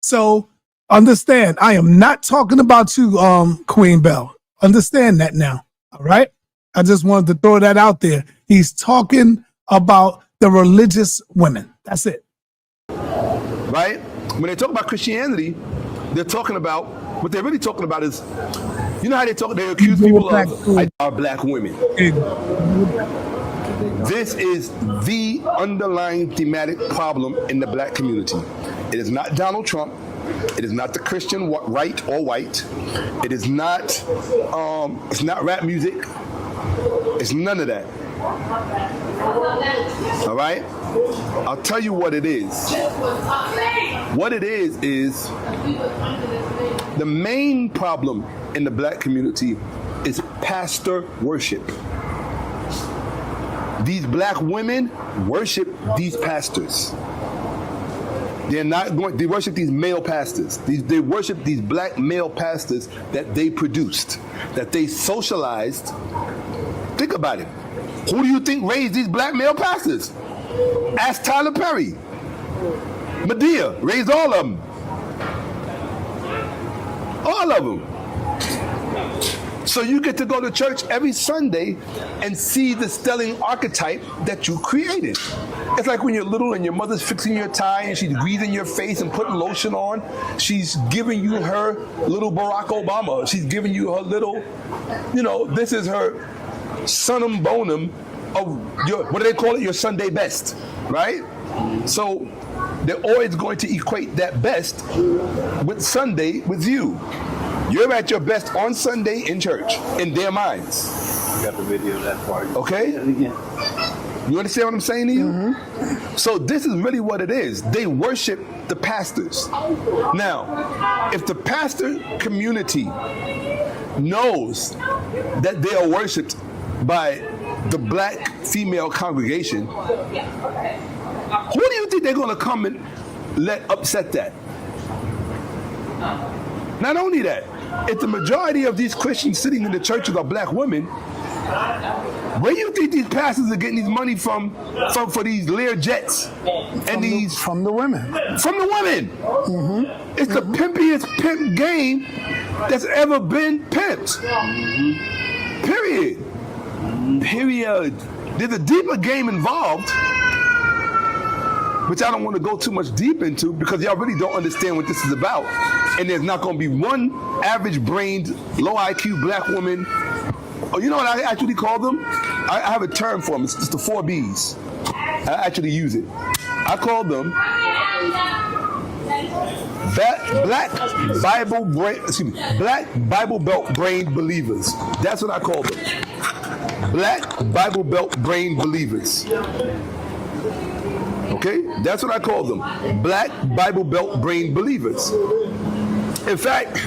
So understand, I am not talking about you, Queen Belle. Understand that now, all right? I just wanted to throw that out there. He's talking about the religious women. That's it. right? When they talk about Christianity, they're talking about, what they're really talking about is, you know how they accuse people of are black women. This is the underlying thematic problem in the black community. It is not Donald Trump. It is not the Christian right or white. It is not, it's not rap music. It's none of that. All right? I'll tell you what it is. What it is the main problem in the black community is pastor worship. These black women worship these pastors. They're not going. They worship these male pastors. They worship these black male pastors that they produced, that they socialized. Think about it. Who do you think raised these black male pastors? Ask Tyler Perry. Medea raised all of them. All of them. So you get to go to church every Sunday and see the stellar archetype that you created. It's like when you're little and your mother's fixing your tie and she's greasing your face and putting lotion on. She's giving you her little Barack Obama. She's giving you her little, this is her sunum bonum of your, what do they call it? Your Sunday best, right? So they're always going to equate that best with Sunday with you. You're at your best on Sunday in church, in their minds. Got the video of that part. Okay? Again. You understand what I'm saying to you? Mm-hmm. So this is really what it is. They worship the pastors. Now, if the pastor community knows that they are worshipped by the black female congregation, who do you think they're going to come and let upset that? Not only that, if the majority of these Christians sitting in the churches are black women, where do you think these pastors are getting these money from for these Lear jets and from the women? From the women. Mm-hmm. It's the pimpiest pimp game that's ever been pimped. Mm-hmm. Period. Period. There's a deeper game involved, which I don't want to go too much deep into because y'all really don't understand what this is about. And there's not going to be one average-brained, low IQ black woman. Oh, you know what I actually call them? I have a term for them. It's just the 4 Bs. I actually use it. I call them Black Bible Belt brain believers. That's what I call them. Black Bible Belt brain believers. Okay? That's what I call them. Black Bible Belt brain believers. In fact,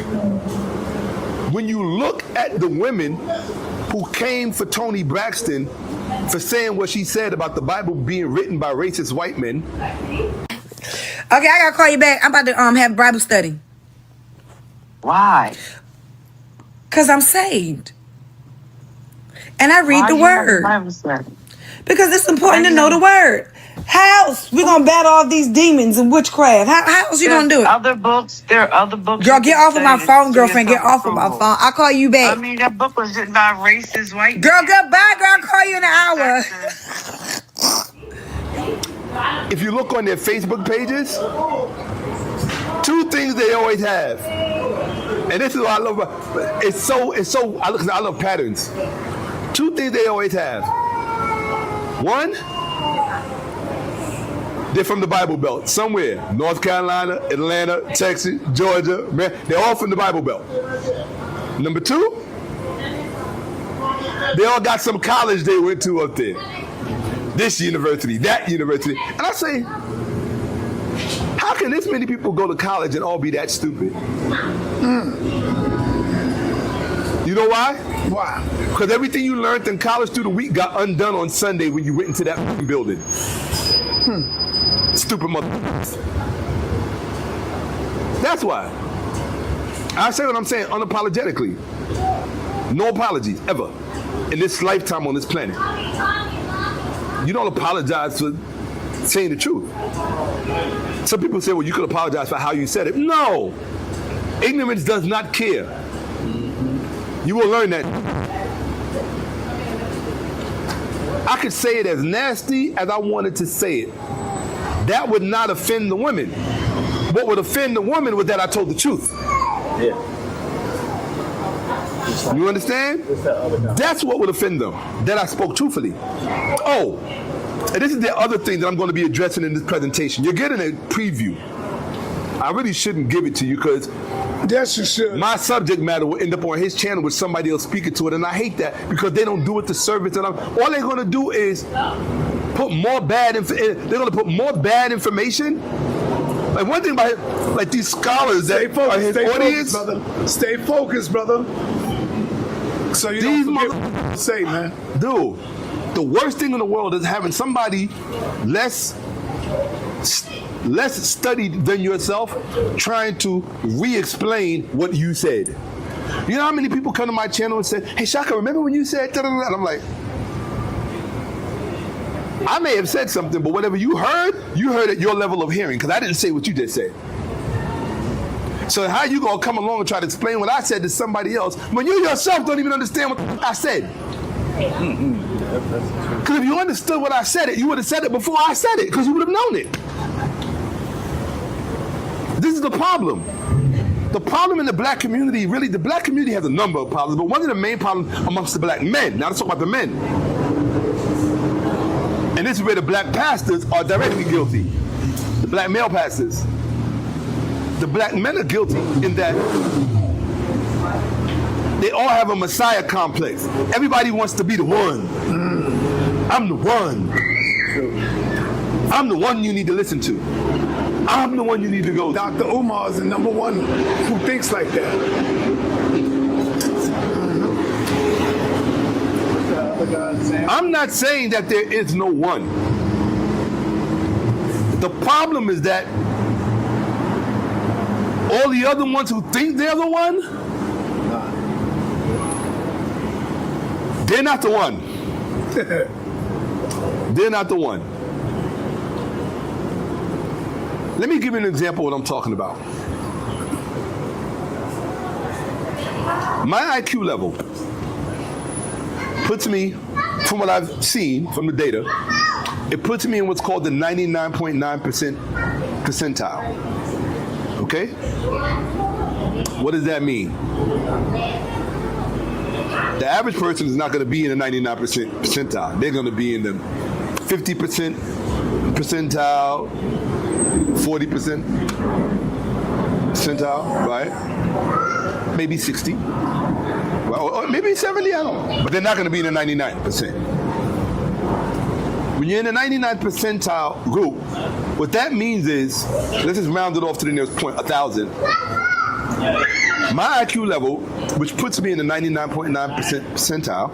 when you look at the women who came for Toni Braxton for saying what she said about the Bible being written by racist white men. Okay, I gotta call you back. I'm about to have Bible study. Why? Cause I'm saved. And I read the word. Because it's important to know the word. How else we gonna battle all these demons and witchcraft? How else you gonna do it? There are other books. Girl, get off of my phone, girlfriend. Get off of my phone. I'll call you back. I mean, that book was written by racist white girl, goodbye, girl. I'll call you in an hour. If you look on their Facebook pages, 2 things they always have. And this is what I love about I love patterns. 2 things they always have. One, they're from the Bible Belt, somewhere. North Carolina, Atlanta, Texas, Georgia. They're all from the Bible Belt. Number 2, they all got some college they went to up there. This university, that university. And I say, how can this many people go to college and all be that stupid? You know why? Why? Because everything you learned in college through the week got undone on Sunday when you went into that building. Stupid motherfuckers. That's why. I say what I'm saying unapologetically. No apologies, ever. In this lifetime on this planet. You don't apologize for saying the truth. Some people say, well, you could apologize for how you said it. No. Ignorance does not care. You will learn that. I could say it as nasty as I wanted to say it. That would not offend the women. What would offend the woman was that I told the truth. Yeah. You understand? That's what would offend them, that I spoke truthfully. Oh, and this is the other thing that I'm going to be addressing in this presentation. You're getting a preview. I really shouldn't give it to you because yes, you should. My subject matter will end up on his channel with somebody else speaking to it, and I hate that because they don't do it the service that all they're going to do is put more bad they're going to put more bad information. Like one thing about like these scholars that are his audience. Stay focused, brother. So you don't forget what you say, man. Dude, the worst thing in the world is having somebody less less studied than yourself trying to re-explain what you said. You know how many people come to my channel and say, hey, Shakka, remember when you said da-da-da-da? And I'm like, I may have said something, but whatever you heard at your level of hearing, because I didn't say what you just said. So how you gonna come along and try to explain what I said to somebody else when you yourself don't even understand what I said? Because if you understood what I said, you would have said it before I said it, because you would have known it. This is the problem. The problem in the black community, really, the black community has a number of problems, but one of the main problems amongst the black men, now let's talk about the men. And this is where the black pastors are directly guilty. The black male pastors. The black men are guilty in that they all have a Messiah complex. Everybody wants to be the one. I'm the one. I'm the one you need to listen to. I'm the one you need to go to. Dr. Umar is the number one who thinks like that. I'm not saying that there is no one. The problem is that all the other ones who think they're the one, they're not the one. They're not the one. Let me give you an example of what I'm talking about. My IQ level puts me, from what I've seen from the data, it puts me in what's called the 99.9% percentile. Okay? What does that mean? The average person is not going to be in the 99% percentile. They're going to be in the 50% percentile, 40% percentile, right? Maybe 60, or maybe 70, I don't know. But they're not going to be in the 99%. When you're in the 99th percentile group, what that means is, let's just round it off to the nearest point, 1,000. My IQ level, which puts me in the 99.9% percentile,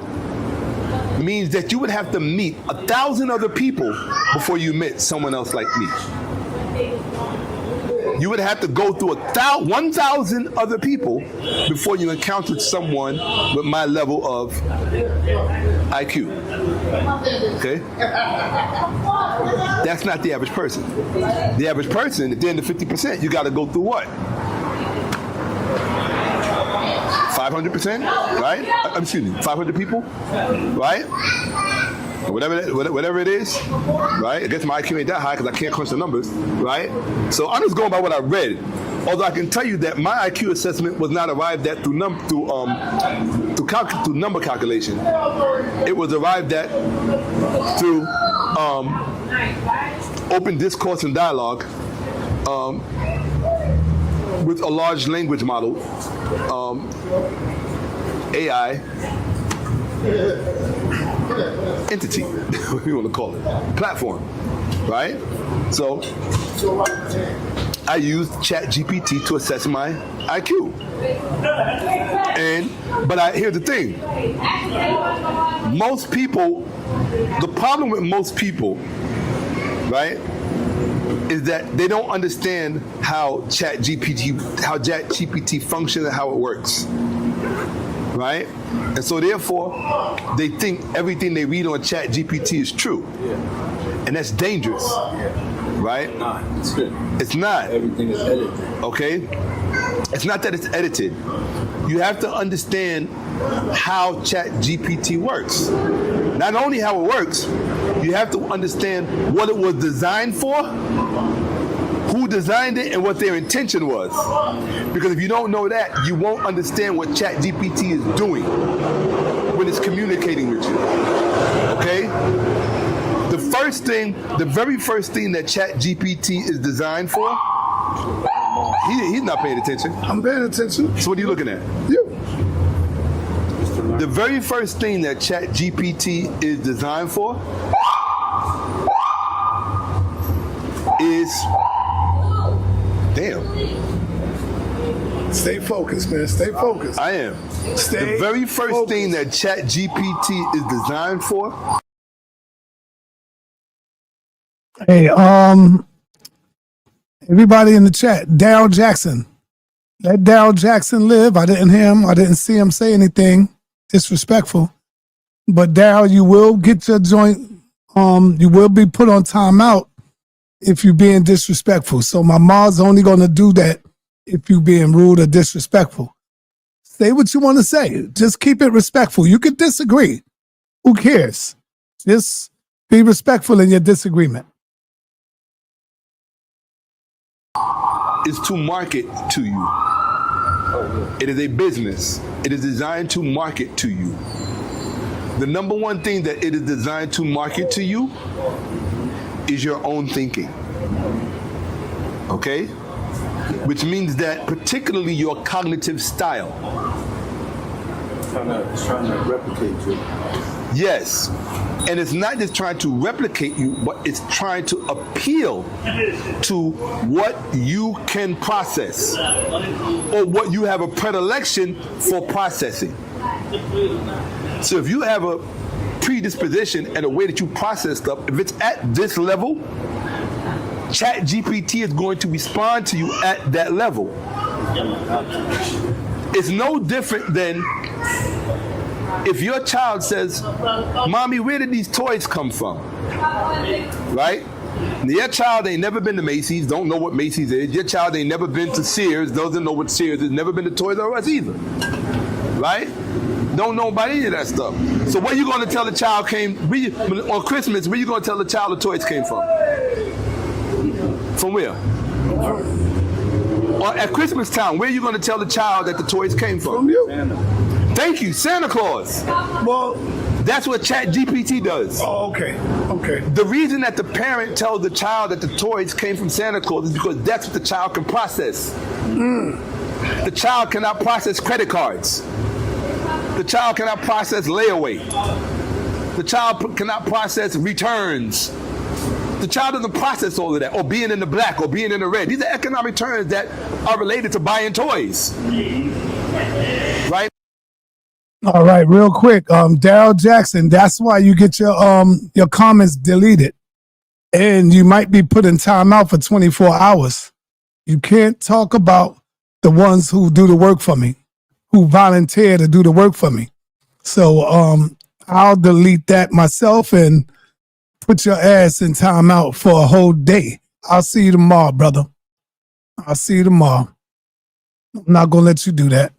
means that you would have to meet 1,000 other people before you met someone else like me. You would have to go through 1,000 other people before you encountered someone with my level of IQ. Okay? That's not the average person. The average person, at the end of 50%, you got to go through what? 500%, right? Excuse me, 500 people, right? Whatever it is, right? I guess my IQ ain't that high because I can't crunch the numbers, right? So I'm just going by what I read. Although I can tell you that my IQ assessment was not arrived at through number calculation. It was arrived at through open discourse and dialogue with a large language model, AI entity, what you want to call it, platform, right? So I used ChatGPT to assess my IQ. But here's the thing. Most people, the problem with most people, right, is that they don't understand how ChatGPT functions and how it works, right? And so therefore, they think everything they read on ChatGPT is true, and that's dangerous, right? It's not. Everything is edited. Okay? It's not that it's edited. You have to understand how ChatGPT works. Not only how it works, you have to understand what it was designed for, who designed it, and what their intention was. Because if you don't know that, you won't understand what ChatGPT is doing when it's communicating with you. Okay? The very first thing that ChatGPT is designed for, he's not paying attention. I'm paying attention. So what are you looking at? You. The very first thing that ChatGPT is designed for is, damn. Stay focused, man. Stay focused. I am. Stay the very first focused. thing that ChatGPT is designed for. Hey, Everybody in the chat, Daryl Jackson. Let Daryl Jackson live. I didn't hear him. I didn't see him say anything disrespectful. But Daryl, you will get your joint. You will be put on timeout if you're being disrespectful. So my mom's only going to do that if you're being rude or disrespectful. Say what you want to say. Just keep it respectful. You can disagree. Who cares? Just be respectful in your disagreement. Is to market to you. It is a business. It is designed to market to you. The number one thing that it is designed to market to you is your own thinking. Okay? Which means that particularly your cognitive style. It's trying to replicate you. Yes. And it's not just trying to replicate you, but it's trying to appeal to what you can process or what you have a predilection for processing. So if you have a predisposition and a way that you process stuff, if it's at this level, ChatGPT is going to respond to you at that level. It's no different than if your child says, "Mommy, where did these toys come from?" Right? Your child ain't never been to Macy's, don't know what Macy's is. Your child ain't never been to Sears, doesn't know what Sears is, never been to Toys R Us either. Right? Don't know about any of that stuff. So where you going to tell the child on Christmas, where you going to tell the child the toys came from? From where? Or at Christmas time, where are you going to tell the child that the toys came from? From you. Thank you, Santa Claus. Well, that's what ChatGPT does. Oh, okay. Okay. The reason that the parent tells the child that the toys came from Santa Claus is because that's what the child can process. The child cannot process credit cards. The child cannot process layaway. The child cannot process returns. The child doesn't process all of that, or being in the black, or being in the red. These are economic terms that are related to buying toys. Right? All right, real quick. Daryl Jackson, that's why you get your comments deleted. And you might be put in timeout for 24 hours. You can't talk about the ones who do the work for me, who volunteer to do the work for me. So I'll delete that myself and put your ass in timeout for a whole day. I'll see you tomorrow, brother. I'll see you tomorrow. I'm not going to let you do that.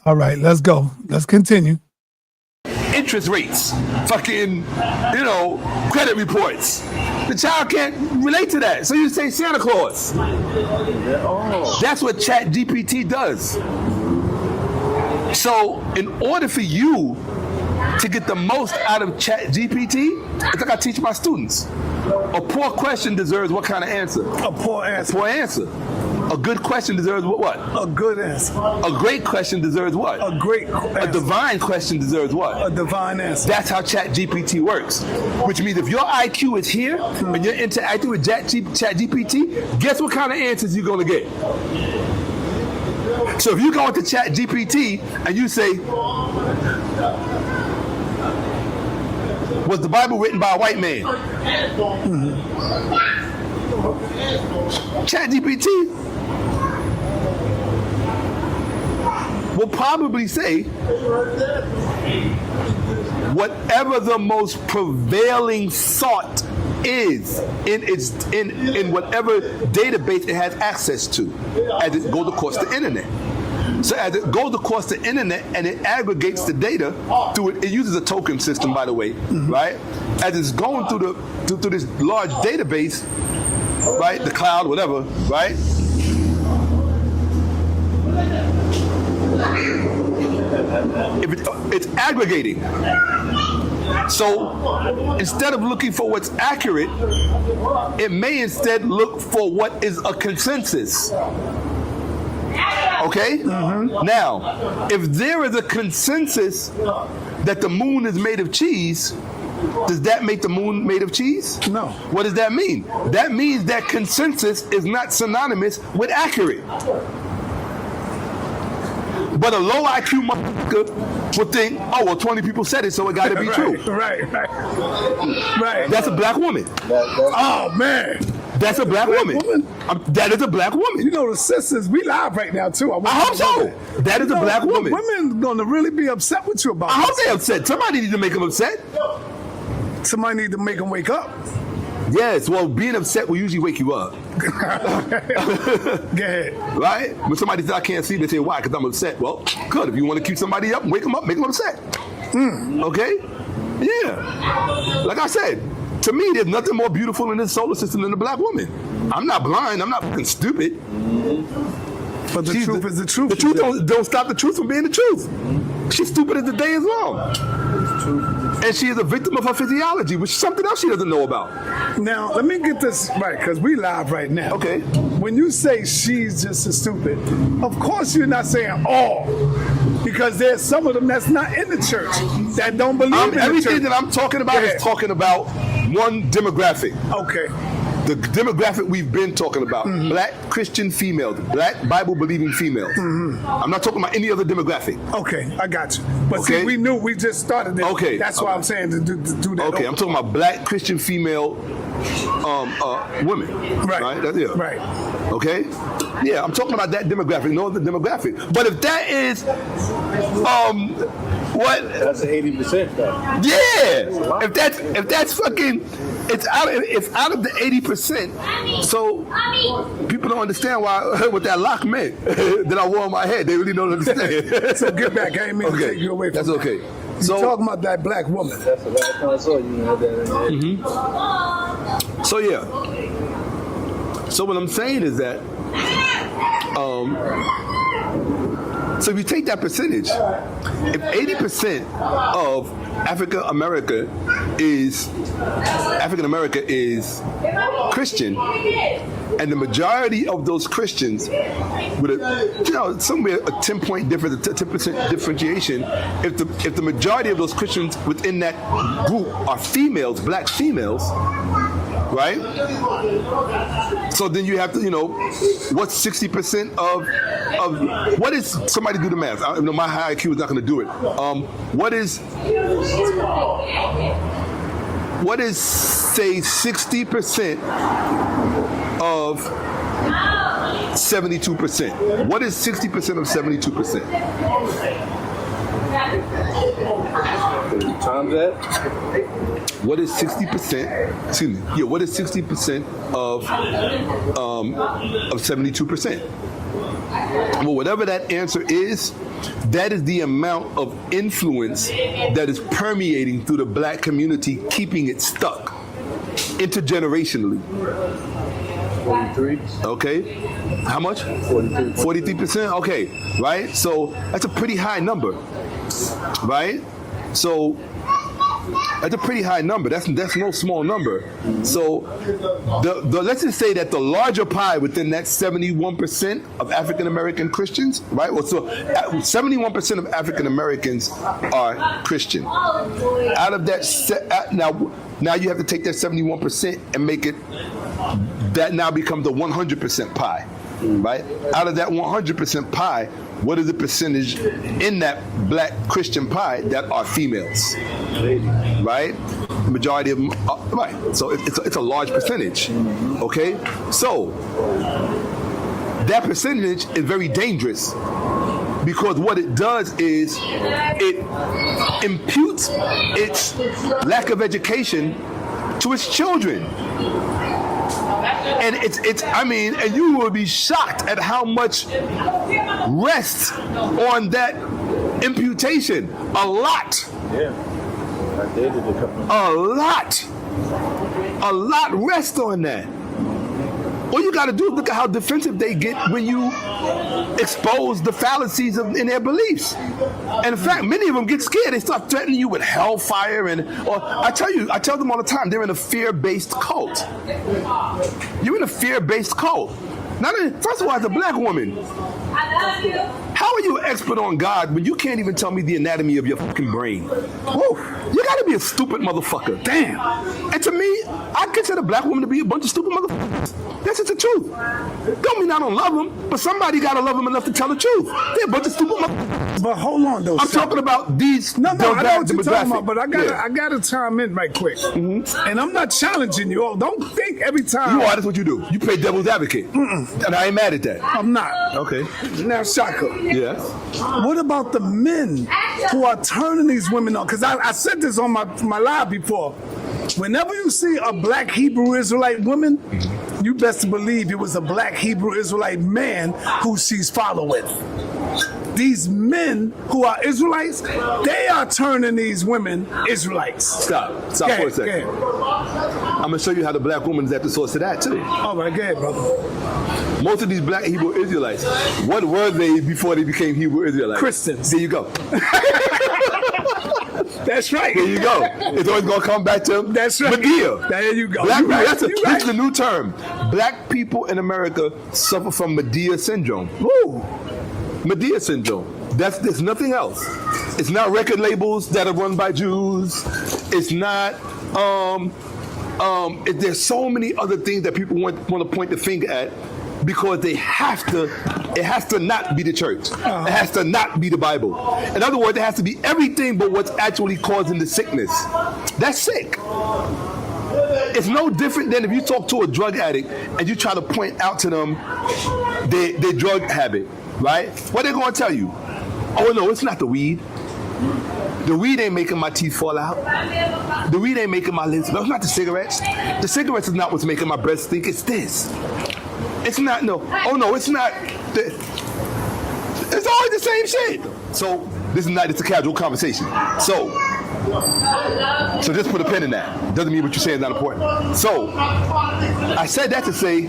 All right, let's go. Let's continue. Interest rates, fucking, credit reports. The child can't relate to that. So you say Santa Claus. That's what ChatGPT does. So in order for you to get the most out of ChatGPT, it's like I teach my students. A poor question deserves what kind of answer? A poor answer. A poor answer. A good question deserves what? A good answer. A great question deserves what? A great answer. A divine question deserves what? A divine answer. That's how ChatGPT works. Which means if your IQ is here and you're interacting with ChatGPT, guess what kind of answers you're going to get? So if you go into ChatGPT and you say, was the Bible written by a white man? ChatGPT will probably say whatever the most prevailing thought is in whatever database it has access to as it goes across the internet. So as it goes across the internet and it aggregates the data through it uses a token system, by the way, right? As it's going through this large database, right? The cloud, whatever, right? It's aggregating. So instead of looking for what's accurate, it may instead look for what is a consensus. Okay? Now, if there is a consensus that the moon is made of cheese, does that make the moon made of cheese? No. What does that mean? That means that consensus is not synonymous with accurate. But a low IQ motherfucker would think, oh, well, 20 people said it, so it got to be true. Right. That's a black woman. Oh, man. That's a black woman. That is a black woman. You know, the sisters, we live right now too. I hope so. That is a black woman. Women gonna really be upset with you about I hope this. they're upset. Somebody needs to make them upset. Somebody need to make them wake up. Yes, well, being upset will usually wake you up. Go ahead. Right? When somebody says, I can't sleep, they say, why? Because I'm upset. Well, good. If you want to keep somebody up, wake them up, make them upset. Okay? Yeah. Like I said, to me, there's nothing more beautiful in this solar system than a black woman. I'm not blind. I'm not fucking stupid. But the truth is the truth. The truth don't stop the truth from being the truth. She's stupid as the day is long. And she is a victim of her physiology, which is something else she doesn't know about. Now, let me get this right, because we live right now. Okay. When you say she's just as stupid, of course you're not saying all. Because there's some of them that's not in the church, that don't believe in the church. Everything that I'm talking about is talking about one demographic. Okay. The demographic we've been talking about, black Christian females, black Bible-believing females. I'm not talking about any other demographic. Okay, I got you. But see, we knew we just started this. Okay. That's why I'm saying to do that. Okay, I'm talking about black Christian female women. Right. Right. Okay? Yeah, I'm talking about that demographic, no other demographic. But if that is, what? That's an 80% though. Yeah! If that's fucking, it's out of the 80%, so people don't understand what that lock meant that I wore on my head. They really don't understand. So get back. I ain't mean to take you away from That's that. okay. So talking about that black woman. That's the last time I saw you had that in there. So yeah. So what I'm saying is that, so if you take that percentage, if 80% of African America is Christian, and the majority of those Christians, with somewhere a 10-point difference, a 10% differentiation, if the majority of those Christians within that group are females, black females, right? So then you have to, what's 60% of what is, somebody do the math. My high IQ is not going to do it. What is, say, 60% of 72%? What is 60% of 72%? Times that? What is 60%? Excuse me. Yeah, what is 60% of 72%? Well, whatever that answer is, that is the amount of influence that is permeating through the black community, keeping it stuck intergenerationally. 43. Okay. How much? 43. 43%? Okay. Right? So that's a pretty high number. Right? So that's a pretty high number. That's no small number. So let's just say that the larger pie within that 71% of African American Christians, right? Well, so 71% of African Americans are Christian. Out of that, now you have to take that 71% and make it, that now becomes the 100% pie, right? Out of that 100% pie, what is the percentage in that black Christian pie that are females, right? The majority of them are, right. So it's a large percentage, okay? So that percentage is very dangerous, because what it does is it imputes its lack of education to its children. And and you will be shocked at how much rests on that imputation. A lot. Yeah. I dated a couple. A lot rests on that. All you got to do is look at how defensive they get when you expose the fallacies in their beliefs. And in fact, many of them get scared. They start threatening you with hellfire, or I tell them all the time, they're in a fear-based cult. You're in a fear-based cult. First of all, as a black woman, how are you an expert on God when you can't even tell me the anatomy of your fucking brain? Whoa, you gotta be a stupid motherfucker. Damn. And to me, I consider black women to be a bunch of stupid motherfuckers. That's just the truth. Don't mean I don't love them, but somebody got to love them enough to tell the truth. They're a bunch of stupid motherfuckers. But hold on, though. I'm talking about these. No, I know what you're talking demographic. about, but I gotta chime in right quick. And I'm not challenging you. Oh, don't think every time. You are. That's what you do. You play devil's advocate, and I ain't mad at that. I'm not. Okay. Now, Shakka. Yes. What about the men who are turning these women on? Because I said this on my live before. Whenever you see a black Hebrew Israelite woman, you best believe it was a black Hebrew Israelite man who she's following. These men who are Israelites, they are turning these women Israelites. Stop for a second. I'm going to show you how the black woman is at the source of that, too. All right, go ahead, brother. Most of these black Hebrew Israelites, what were they before they became Hebrew Israelites? Christians. There you go. That's right. There you go. It's always going to come back to That's right. Medea. There you go. Black You right. This is a new term. Black people in America suffer from Medea syndrome. Woo. Medea syndrome. There's nothing else. It's not record labels that are run by Jews. It's not. There's so many other things that people want to point the finger at because they have to. It has to not be the church. It has to not be the Bible. In other words, it has to be everything but what's actually causing the sickness. That's sick. It's no different than if you talk to a drug addict and you try to point out to them their drug habit, right? What are they going to tell you? Oh, no, it's not the weed. The weed ain't making my teeth fall out. The weed ain't making my lips. No, it's not the cigarettes. The cigarettes is not what's making my breath stink. It's this. It's not, no. Oh, no, it's not. It's always the same shit. So, this is not, it's a casual conversation. So just put a pin in that. Doesn't mean what you're saying is not important. So, I said that to say,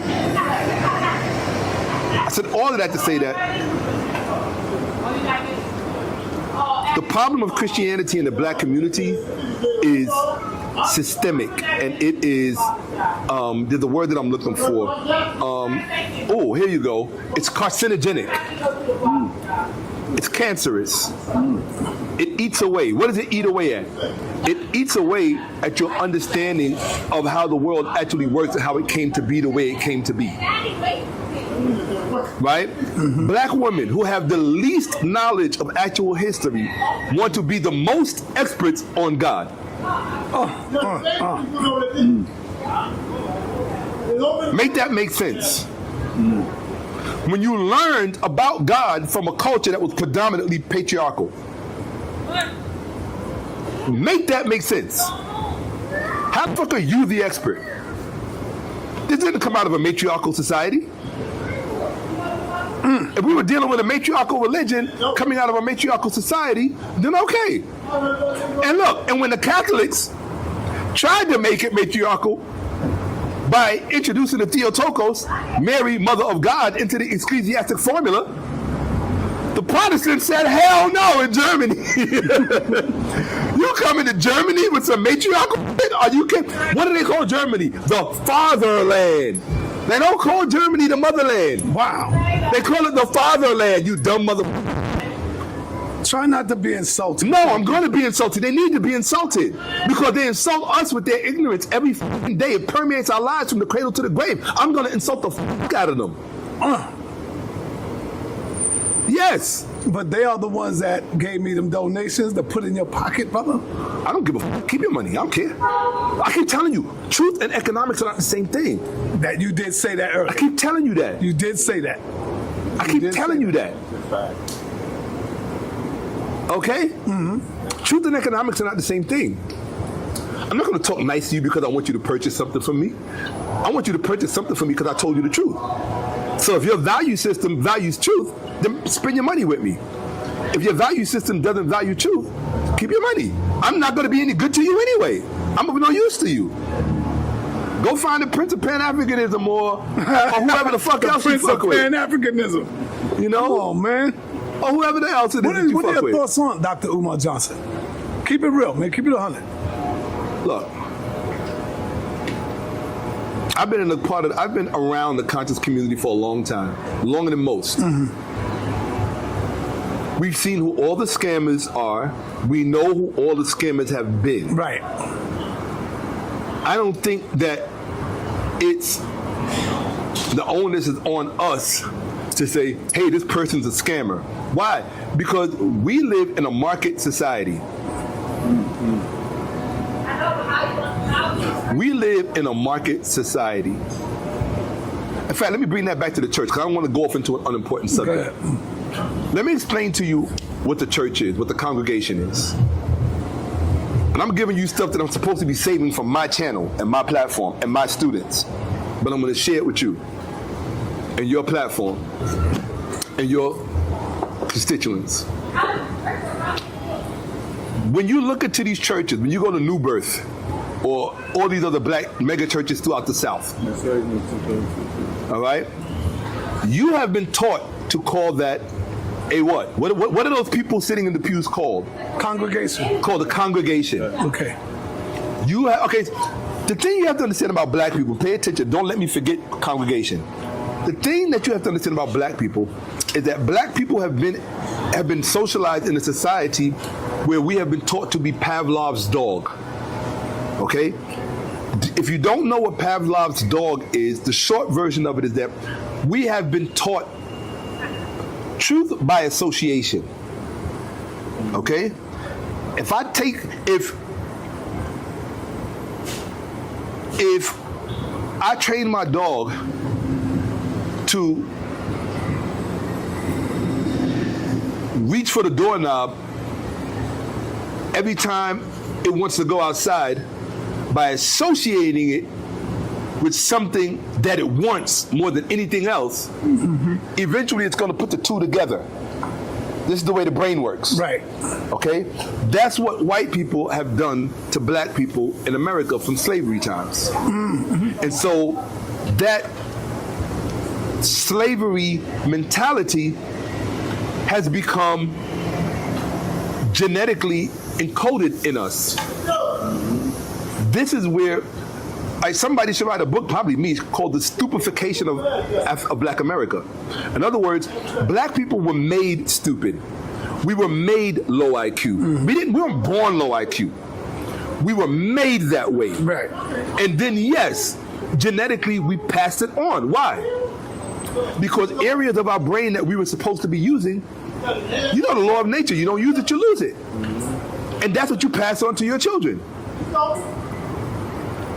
I said all of that to say that the problem of Christianity in the black community is systemic, and it is, there's a word that I'm looking for. Oh, here you go. It's carcinogenic. It's cancerous. It eats away. What does it eat away at? It eats away at your understanding of how the world actually works and how it came to be the way it came to be. Right? Black women who have the least knowledge of actual history want to be the most experts on God. Make that make sense. When you learned about God from a culture that was predominantly patriarchal. Make that make sense. How the fuck are you the expert? This didn't come out of a matriarchal society. If we were dealing with a matriarchal religion coming out of a matriarchal society, then okay. And look, and when the Catholics tried to make it matriarchal by introducing the Theotokos, Mary, Mother of God, into the ecclesiastic formula, the Protestants said, hell no, in Germany. You come into Germany with some matriarchal shit? Are you kidding? What do they call Germany? The fatherland. They don't call Germany the motherland. Wow. They call it the fatherland, you dumb mother. Try not to be insulted. No, I'm going to be insulted. They need to be insulted because they insult us with their ignorance every fucking day. It permeates our lives from the cradle to the grave. I'm going to insult the fuck out of them. Yes. But they are the ones that gave me them donations to put in your pocket, brother. I don't give a fuck. Keep your money. I don't care. I keep telling you, truth and economics are not the same thing. That you did say that earlier. I keep telling you that. You did say that. I keep telling you that. Okay? Truth and economics are not the same thing. I'm not going to talk nice to you because I want you to purchase something from me. I want you to purchase something from me because I told you the truth. So if your value system values truth, then spend your money with me. If your value system doesn't value truth, keep your money. I'm not going to be any good to you anyway. I'm of no use to you. Go find the Prince of Pan-Africanism or whoever the fuck else you fuck with. Pan-Africanism. You know? Come on, man. Or whoever the else it is What that you are fuck your with. thoughts on Dr. Umar Johnson? Keep it real, man. Keep it 100. Look, I've been around the conscious community for a long time, longer than most. We've seen who all the scammers are. We know who all the scammers have been. Right. I don't think that it's the onus is on us to say, hey, this person's a scammer. Why? Because we live in a market society. We live in a market society. In fact, let me bring that back to the church because I don't want to go off into an unimportant subject. Let me explain to you what the church is, what the congregation is. And I'm giving you stuff that I'm supposed to be saving from my channel and my platform and my students. But I'm going to share it with you and your platform and your constituents. When you look into these churches, when you go to New Birth or all these other black mega churches throughout the South, all right, you have been taught to call that a what? What are those people sitting in the pews called? Congregation. Called a congregation. Okay. Okay. The thing you have to understand about black people, pay attention, don't let me forget congregation. The thing that you have to understand about black people is that black people have been socialized in a society where we have been taught to be Pavlov's dog. Okay? If you don't know what Pavlov's dog is, the short version of it is that we have been taught truth by association. Okay? If I train my dog to reach for the doorknob every time it wants to go outside by associating it with something that it wants more than anything else, eventually it's going to put the two together. This is the way the brain works. Right. Okay? That's what white people have done to black people in America from slavery times. And so that slavery mentality has become genetically encoded in us. This is where somebody should write a book, probably me, called The Stupefaction of Black America. In other words, black people were made stupid. We were made low IQ. We weren't born low IQ. We were made that way. Right. And then, yes, genetically, we passed it on. Why? Because areas of our brain that we were supposed to be using, you know the law of nature. You don't use it, you lose it. And that's what you pass on to your children.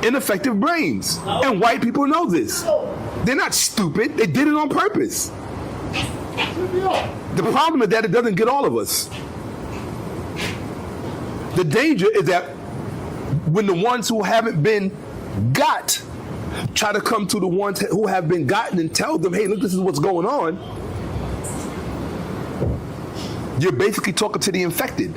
Ineffective brains. And white people know this. They're not stupid. They did it on purpose. The problem is that it doesn't get all of us. The danger is that when the ones who haven't been got try to come to the ones who have been gotten and tell them, hey, look, this is what's going on, you're basically talking to the infected.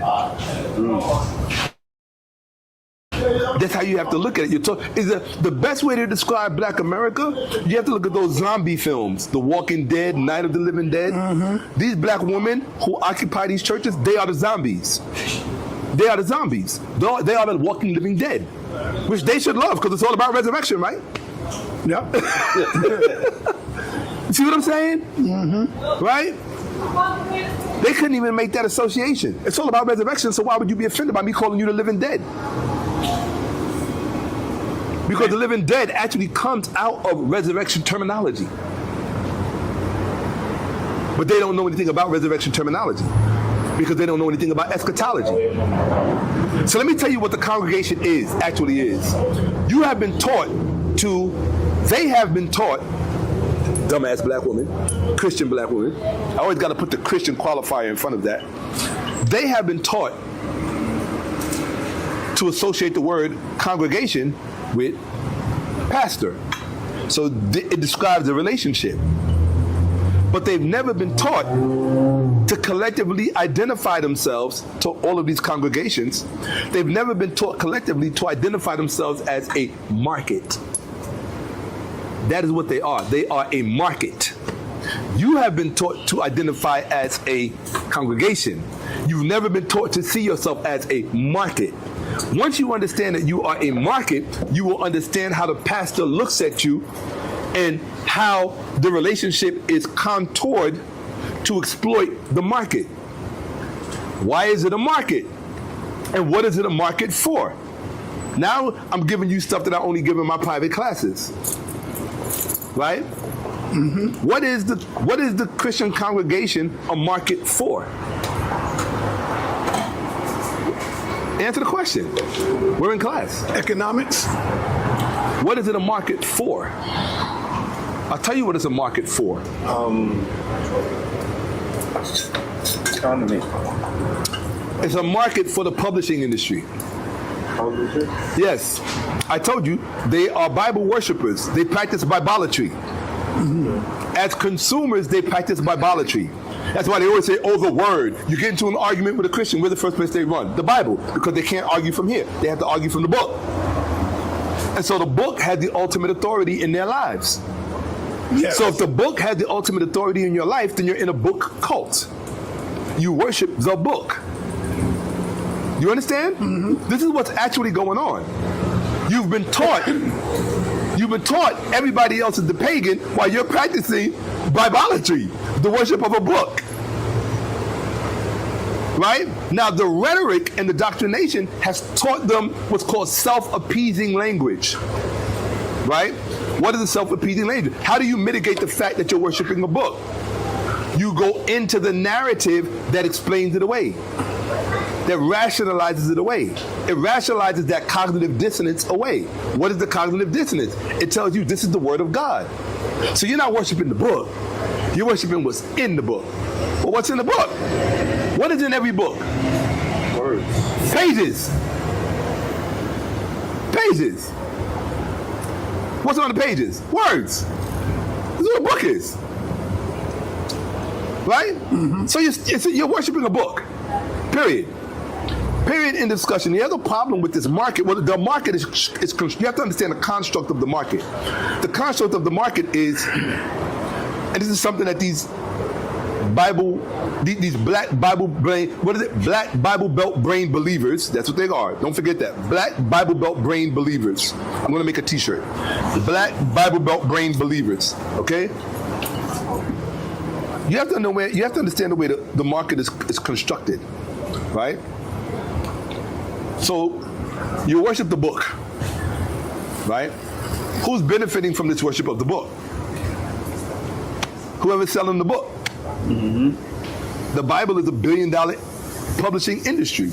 That's how you have to look at it. The best way to describe Black America, you have to look at those zombie films, The Walking Dead, Night of the Living Dead. These black women who occupy these churches, they are the zombies. They are the zombies. They are the walking living dead, which they should love because it's all about resurrection, right? Yeah. See what I'm saying? Right? They couldn't even make that association. It's all about resurrection, so why would you be offended by me calling you the living dead? Because the living dead actually comes out of resurrection terminology. But they don't know anything about resurrection terminology because they don't know anything about eschatology. So let me tell you what the congregation actually is. You have been taught they have been taught, dumbass black woman, Christian black woman, I always got to put the Christian qualifier in front of that. They have been taught to associate the word congregation with pastor. So it describes the relationship. But they've never been taught to collectively identify themselves to all of these congregations. They've never been taught collectively to identify themselves as a market. That is what they are. They are a market. You have been taught to identify as a congregation. You've never been taught to see yourself as a market. Once you understand that you are a market, you will understand how the pastor looks at you and how the relationship is contoured to exploit the market. Why is it a market? And what is it a market for? Now I'm giving you stuff that I only give in my private classes. Right? What is the Christian congregation a market for? Answer the question. We're in class. Economics. What is it a market for? I'll tell you what it's a market for. Economy. It's a market for the publishing industry. Publisher. Yes. I told you, they are Bible worshipers. They practice Bibleatry. As consumers, they practice Bibleatry. That's why they always say, oh, the word. You get into an argument with a Christian, where's the first place they run? The Bible. Because they can't argue from here. They have to argue from the book. And so the book had the ultimate authority in their lives. Yes. So if the book had the ultimate authority in your life, then you're in a book cult. You worship the book. You understand? This is what's actually going on. You've been taught everybody else is the pagan while you're practicing Bibleatry, the worship of a book. Right? Now the rhetoric and the doctrination has taught them what's called self-appeasing language. Right? What is a self-appeasing language? How do you mitigate the fact that you're worshiping a book? You go into the narrative that explains it away, that rationalizes it away. It rationalizes that cognitive dissonance away. What is the cognitive dissonance? It tells you this is the word of God. So you're not worshiping the book. You're worshiping what's in the book. Well, what's in the book? What is in every book? Words. Pages. Pages. What's on the pages? Words. This is what a book is. Right? So you're worshiping a book. Period. Period in discussion. The other problem with this market, well, the market is you have to understand the construct of the market. The construct of the market is, and this is something that these black Bible Belt brain believers, that's what they are. Don't forget that. Black Bible Belt brain believers. I'm going to make a t-shirt. Black Bible Belt brain believers. Okay? You have to understand the way the market is constructed. Right? So you worship the book, right? Who's benefiting from this worship of the book? Whoever's selling the book. The Bible is $1 billion publishing industry.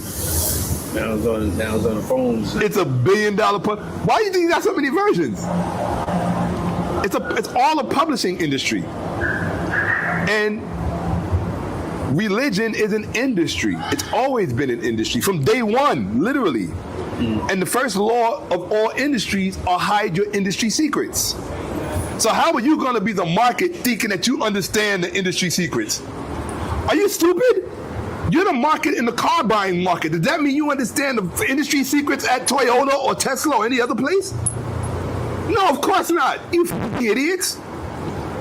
Now it's on the phones. It's $1 billion. Why do you think you got so many versions? It's all a publishing industry. And religion is an industry. It's always been an industry from day one, literally. And the first law of all industries are hide your industry secrets. So how are you going to be the market thinking that you understand the industry secrets? Are you stupid? You're the market in the car buying market. Does that mean you understand the industry secrets at Toyota or Tesla or any other place? No, of course not. You idiots.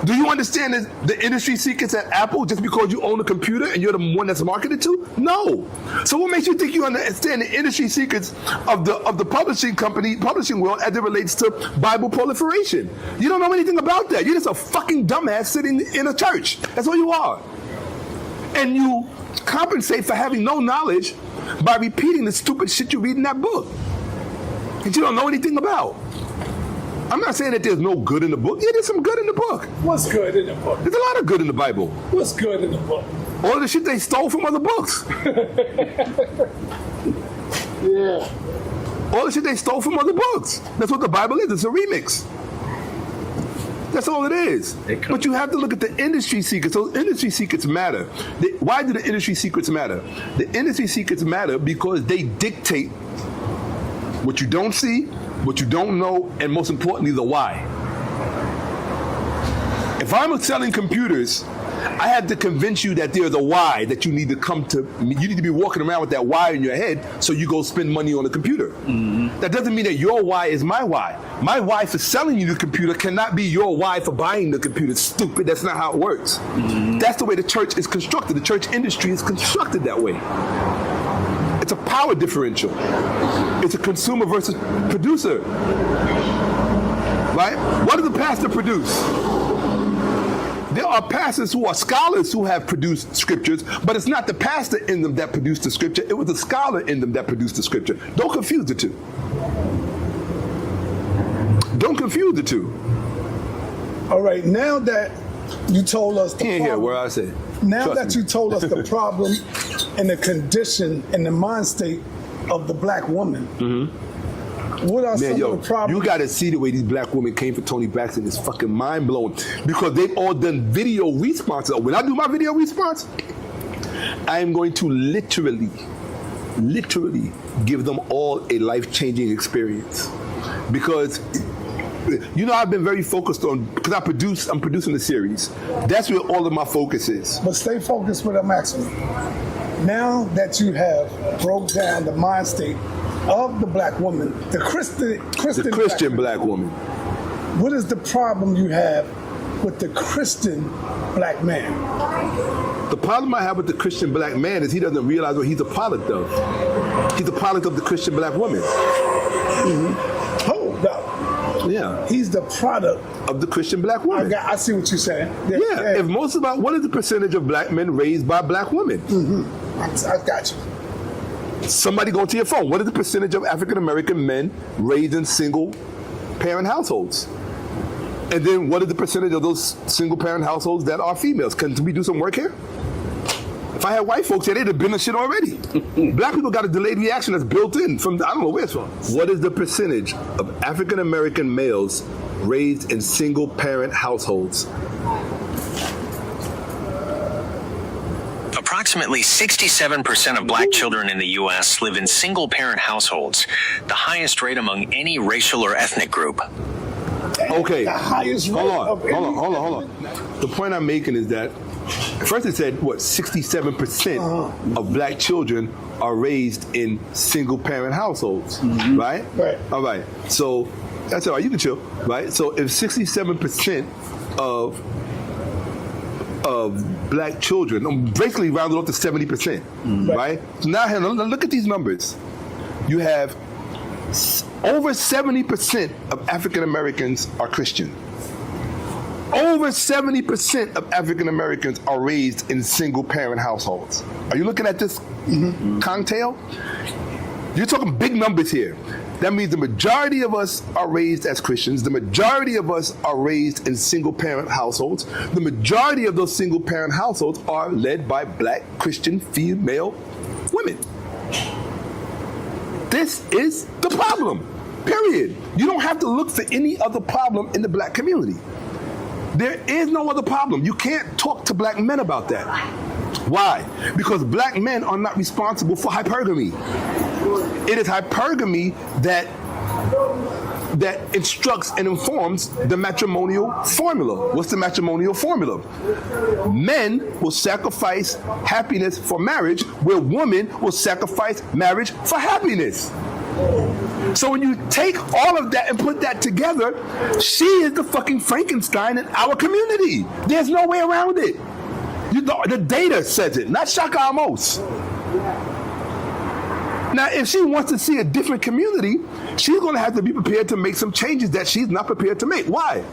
Do you understand the industry secrets at Apple just because you own a computer and you're the one that's marketed to? No. So what makes you think you understand the industry secrets of the publishing world as it relates to Bible proliferation? You don't know anything about that. You're just a fucking dumbass sitting in a church. That's what you are. And you compensate for having no knowledge by repeating the stupid shit you read in that book that you don't know anything about. I'm not saying that there's no good in the book. Yeah, there's some good in the book. What's good in the book? There's a lot of good in the Bible. What's good in the book? All the shit they stole from other books. Yeah. All the shit they stole from other books. That's what the Bible is. It's a remix. That's all it is. But you have to look at the industry secrets. Those industry secrets matter. Why do the industry secrets matter? The industry secrets matter because they dictate what you don't see, what you don't know, and most importantly, the why. If I'm selling computers, I have to convince you that there's a why that you need to come to. You need to be walking around with that why in your head so you go spend money on a computer. That doesn't mean that your why is my why. My why for selling you the computer cannot be your why for buying the computer. Stupid. That's not how it works. That's the way the church is constructed. The church industry is constructed that way. It's a power differential. It's a consumer versus producer. Right? What does the pastor produce? There are pastors who are scholars who have produced scriptures, but it's not the pastor in them that produced the scripture. It was the scholar in them that produced the scripture. Don't confuse the two. Don't confuse the two. All right, now that you told us the He ain't here. problem, Where I said. now Trust that me. you told us the problem and the condition and the mind state of the black woman, what are some Man, of the problems? you got to see the way these black women came for Tony Braxton. It's fucking mind blowing because they've all done video responses. When I do my video response, I am going to literally give them all a life-changing experience because. You know, I've been very focused on because I'm producing the series. That's where all of my focus is. But stay focused with I'm asking you. Now that you have broke down the mind state of the black woman, the Christian black woman. What is the problem you have with the Christian black man? The problem I have with the Christian black man is he doesn't realize what he's a product of. He's a product of the Christian black woman. Hold up. Yeah. He's the product of the Christian black woman. I see what you're saying. Yeah. If most about what is the percentage of black men raised by black women? I got you. Somebody go to your phone. What is the percentage of African American men raised in single parent households? And then what is the percentage of those single parent households that are females? Can we do some work here? If I had white folks here, they'd have been the shit already. Black people got a delayed reaction that's built in from, I don't know where it's from. What is the percentage of African American males raised in single parent households? Approximately 67% of black children in the U.S. live in single-parent households, the highest rate among any racial or ethnic group. Okay, The highest rate hold of on. The point I'm making is that first it said, 67% of black children are raised in single-parent households, right? Right. All right. So that's all right. You can chill, right? So if 67% of black children, basically rounded up to 70%, right? So now look at these numbers. You have over 70% of African Americans are Christian. Over 70% of African Americans are raised in single parent households. Are you looking at this cocktail? You're talking big numbers here. That means the majority of us are raised as Christians. The majority of us are raised in single parent households. The majority of those single parent households are led by black Christian female women. This is the problem, period. You don't have to look for any other problem in the black community. There is no other problem. You can't talk to black men about that. Why? Because black men are not responsible for hypergamy. It is hypergamy that instructs and informs the matrimonial formula. What's the matrimonial formula? Men will sacrifice happiness for marriage, where women will sacrifice marriage for happiness. So when you take all of that and put that together, she is the fucking Frankenstein in our community. There's no way around it. The data says it, not Shakka Ahmose. Now, if she wants to see a different community, she's going to have to be prepared to make some changes that she's not prepared to make. Why?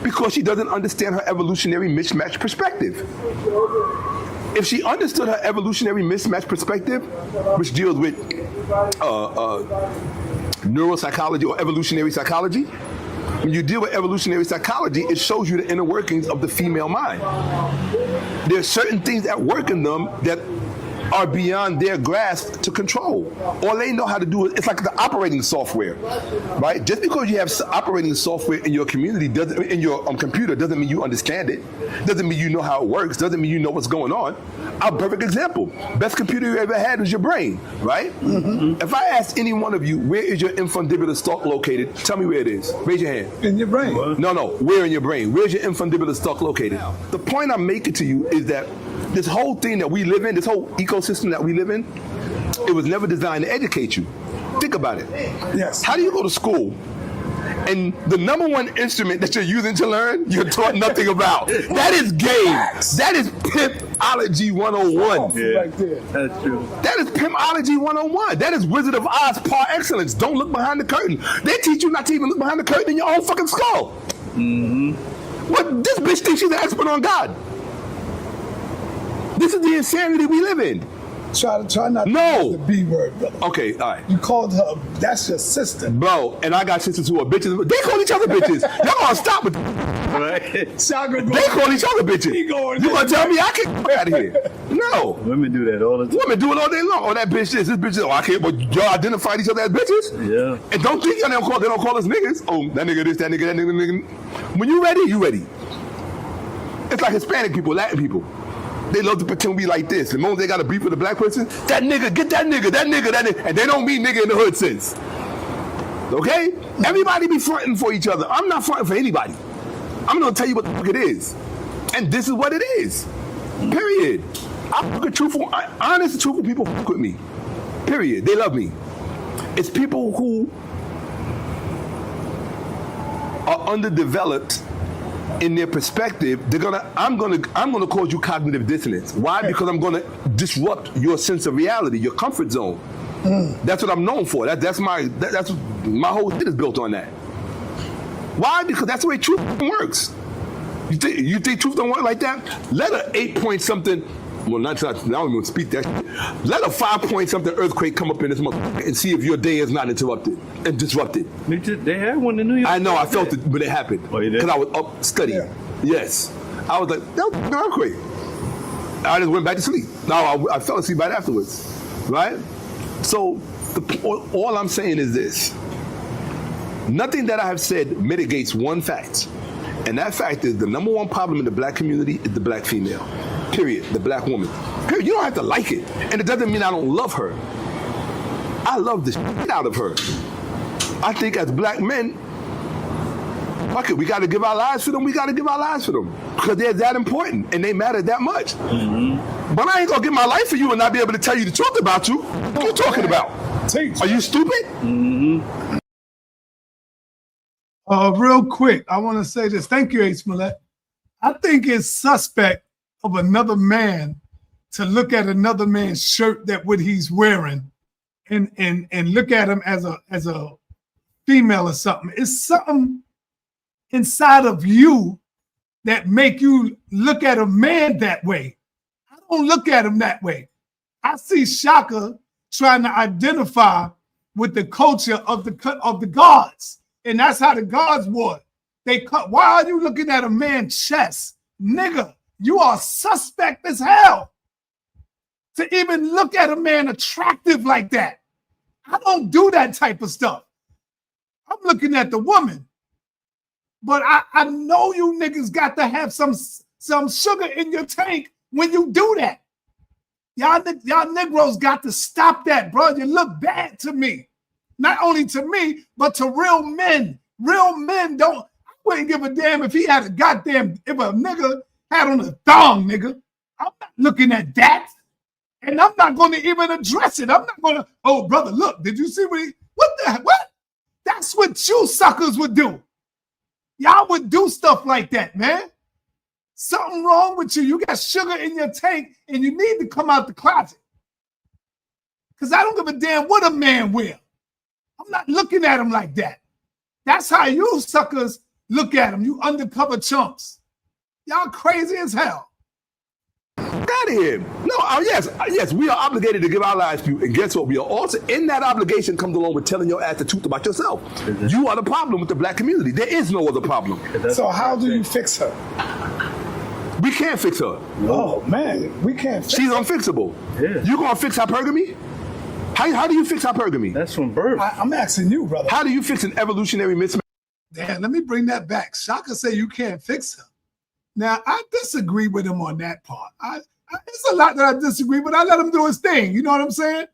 Because she doesn't understand her evolutionary mismatch perspective. If she understood her evolutionary mismatch perspective, which deals with neuropsychology or evolutionary psychology, when you deal with evolutionary psychology, it shows you the inner workings of the female mind. There are certain things that work in them that are beyond their grasp to control. All they know how to do is, it's like the operating software, right? Just because you have operating software in your community, in your computer, doesn't mean you understand it. Doesn't mean you know how it works. Doesn't mean you know what's going on. A perfect example, best computer you ever had was your brain, right? If I ask any one of you, where is your infundibular stalk located? Tell me where it is. Raise your hand. In your brain. No, where in your brain? Where's your infundibular stalk located? The point I'm making to you is that this whole thing that we live in, this whole ecosystem that we live in, it was never designed to educate you. Think about it. Yes. How do you go to school and the number one instrument that you're using to learn, you're taught nothing about? That is game. That is pimpology 101. Yeah, Right there. that's true. That is pimpology 101. That is Wizard of Oz par excellence. Don't look behind the curtain. They teach you not to even look behind the curtain in your own fucking skull. What? This bitch thinks she's an expert on God. This is the insanity we live in. Try not to No. use the B word, brother. Okay, all right. You called her, that's your sister. Bro, and I got sisters who are bitches. They call each other bitches. Y'all gonna stop with Shaka They call each other bitches. You gonna tell me I can't get out of here? No. Women do that all the time. Women do it all day long. Oh, that bitch this bitch is. Oh, I can't. But y'all identify each other as bitches? Yeah. And don't think y'all they don't call us niggas. Oh, that nigga this, that nigga, that nigga. When you ready, you ready. It's like Hispanic people, Latin people. They love to pretend we like this. The moment they got a beef with a black person, that nigga, get that nigga, that nigga, that nigga. And they don't mean nigga in the hood sense. Okay? Everybody be fronting for each other. I'm not fronting for anybody. I'm gonna tell you what the fuck it is. And this is what it is. Period. I fuck with truthful, honest, truthful people fuck with me. Period. They love me. It's people who are underdeveloped in their perspective. I'm gonna cause you cognitive dissonance. Why? Because I'm gonna disrupt your sense of reality, your comfort zone. That's what I'm known for. That's my whole shit is built on that. Why? Because that's the way truth works. You think truth don't work like that? Let a 8-point something. Well, not I don't even speak that shit. Let a 5-point something earthquake come up in this motherfucker and see if your day is not interrupted and disrupted. They had one in New York. I know, I felt it when it happened. Oh, you did? Because I was up studying. Yeah. Yes. I was like, that was an earthquake. I just went back to sleep. Now I fell asleep right afterwards. Right? So all I'm saying is this. Nothing that I have said mitigates one fact. And that fact is the number one problem in the black community is the black female. Period. The black woman. Period. You don't have to like it. And it doesn't mean I don't love her. I love the shit out of her. I think as black men, fuck it, we got to give our lives for them. We got to give our lives for them. Because they're that important and they matter that much. Mm-hmm. But I ain't going to give my life for you and not be able to tell you the truth about you. What are you talking about? Are you stupid? Mm-hmm. Real quick, I want to say this. Thank you, Ace Millette. I think it's suspect of another man to look at another man's shirt that what he's wearing and look at him as a female or something. It's something inside of you that make you look at a man that way. I don't look at him that way. I see Shakka trying to identify with the culture of the gods. And that's how the gods were. They cut. Why are you looking at a man's chest? Nigga, you are suspect as hell to even look at a man attractive like that. I don't do that type of stuff. I'm looking at the woman. But I know you niggas got to have some sugar in your tank when you do that. Y'all Negroes got to stop that, bro. You look bad to me. Not only to me, but to real men. Real men don't, I wouldn't give a damn if he had if a nigga had on a thong, nigga. I'm not looking at that. And I'm not going to even address it. I'm not going to, oh, brother, look, did you see what? That's what you suckers would do. Y'all would do stuff like that, man. Something wrong with you. You got sugar in your tank and you need to come out the closet. Because I don't give a damn what a man will. I'm not looking at him like that. That's how you suckers look at him, you undercover chumps. Y'all crazy as hell. Get out of here. No, yes, we are obligated to give our lives to you. And guess what? We are also, in that obligation comes along with telling your ass the truth about yourself. You are the problem with the black community. There is no other problem. So how do you fix her? We can't fix her. Oh, man, we can't fix She's her. unfixable. Yeah. You gonna fix hypergamy? How do you fix hypergamy? That's from birth. I'm asking you, brother. How do you fix an evolutionary mismatch? Damn, let me bring that back. Shakka say you can't fix her. Now, I disagree with him on that part. It's a lot that I disagree, but I let him do his thing. You know what I'm saying?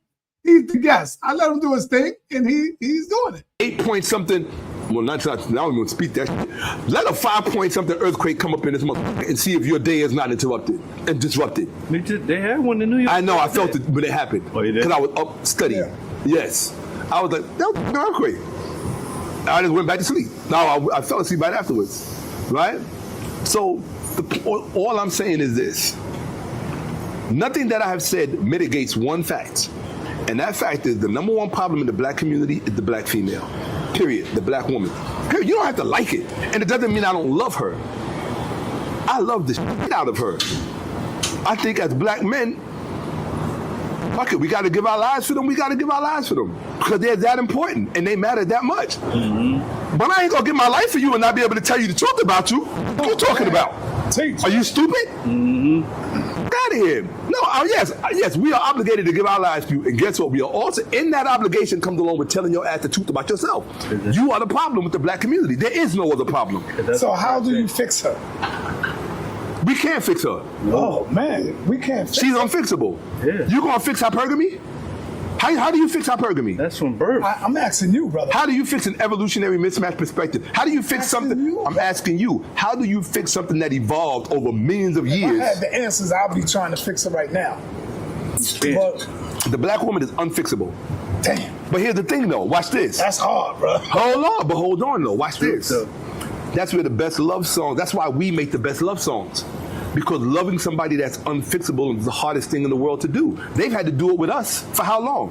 He's the guest. I let him do his thing, and he's doing it. 8-point something. Well, not I don't even speak that shit. Let a 5-point something earthquake come up in this motherfucker and see if your day is not interrupted and disrupted. They had one in New York. I know, I felt it when it happened. Oh, you did? Because I was up studying. Yeah. Yes. I was like, that was an earthquake. I just went back to sleep. Now I fell asleep right afterwards. Right? So all I'm saying is this. Nothing that I have said mitigates one fact. And that fact is the number one problem in the black community is the black female. Period. The black woman. Period. You don't have to like it. And it doesn't mean I don't love her. I love the shit out of her. I think as black men, Fuck it, we got to give our lives for them. We got to give our lives for them because they're that important and they matter that much. But I ain't gonna give my life for you and not be able to tell you the truth about you. What are you talking about? Are you stupid? Get out of here. No, yes, we are obligated to give our lives to you. And guess what? We are also, in that obligation comes along with telling your ass the truth about yourself. You are the problem with the black community. There is no other problem. So how do you fix her? We can't fix her. Oh, man, we can't fix She's her. unfixable. Yeah. You gonna fix hypergamy? How do you fix hypergamy? That's from birth. I'm asking you, brother. How do you fix an evolutionary mismatch perspective? How do you fix something? I'm asking you. How do you fix something that evolved over millions of years? If I had the answers, I'll be trying to fix it right now. But, The black woman is unfixable. damn, But here's the thing, though. Watch this. that's hard, bro. Hold on, though. Watch this. That's where the best love song. That's why we make the best love songs. Because loving somebody that's unfixable is the hardest thing in the world to do. They've had to do it with us for how long?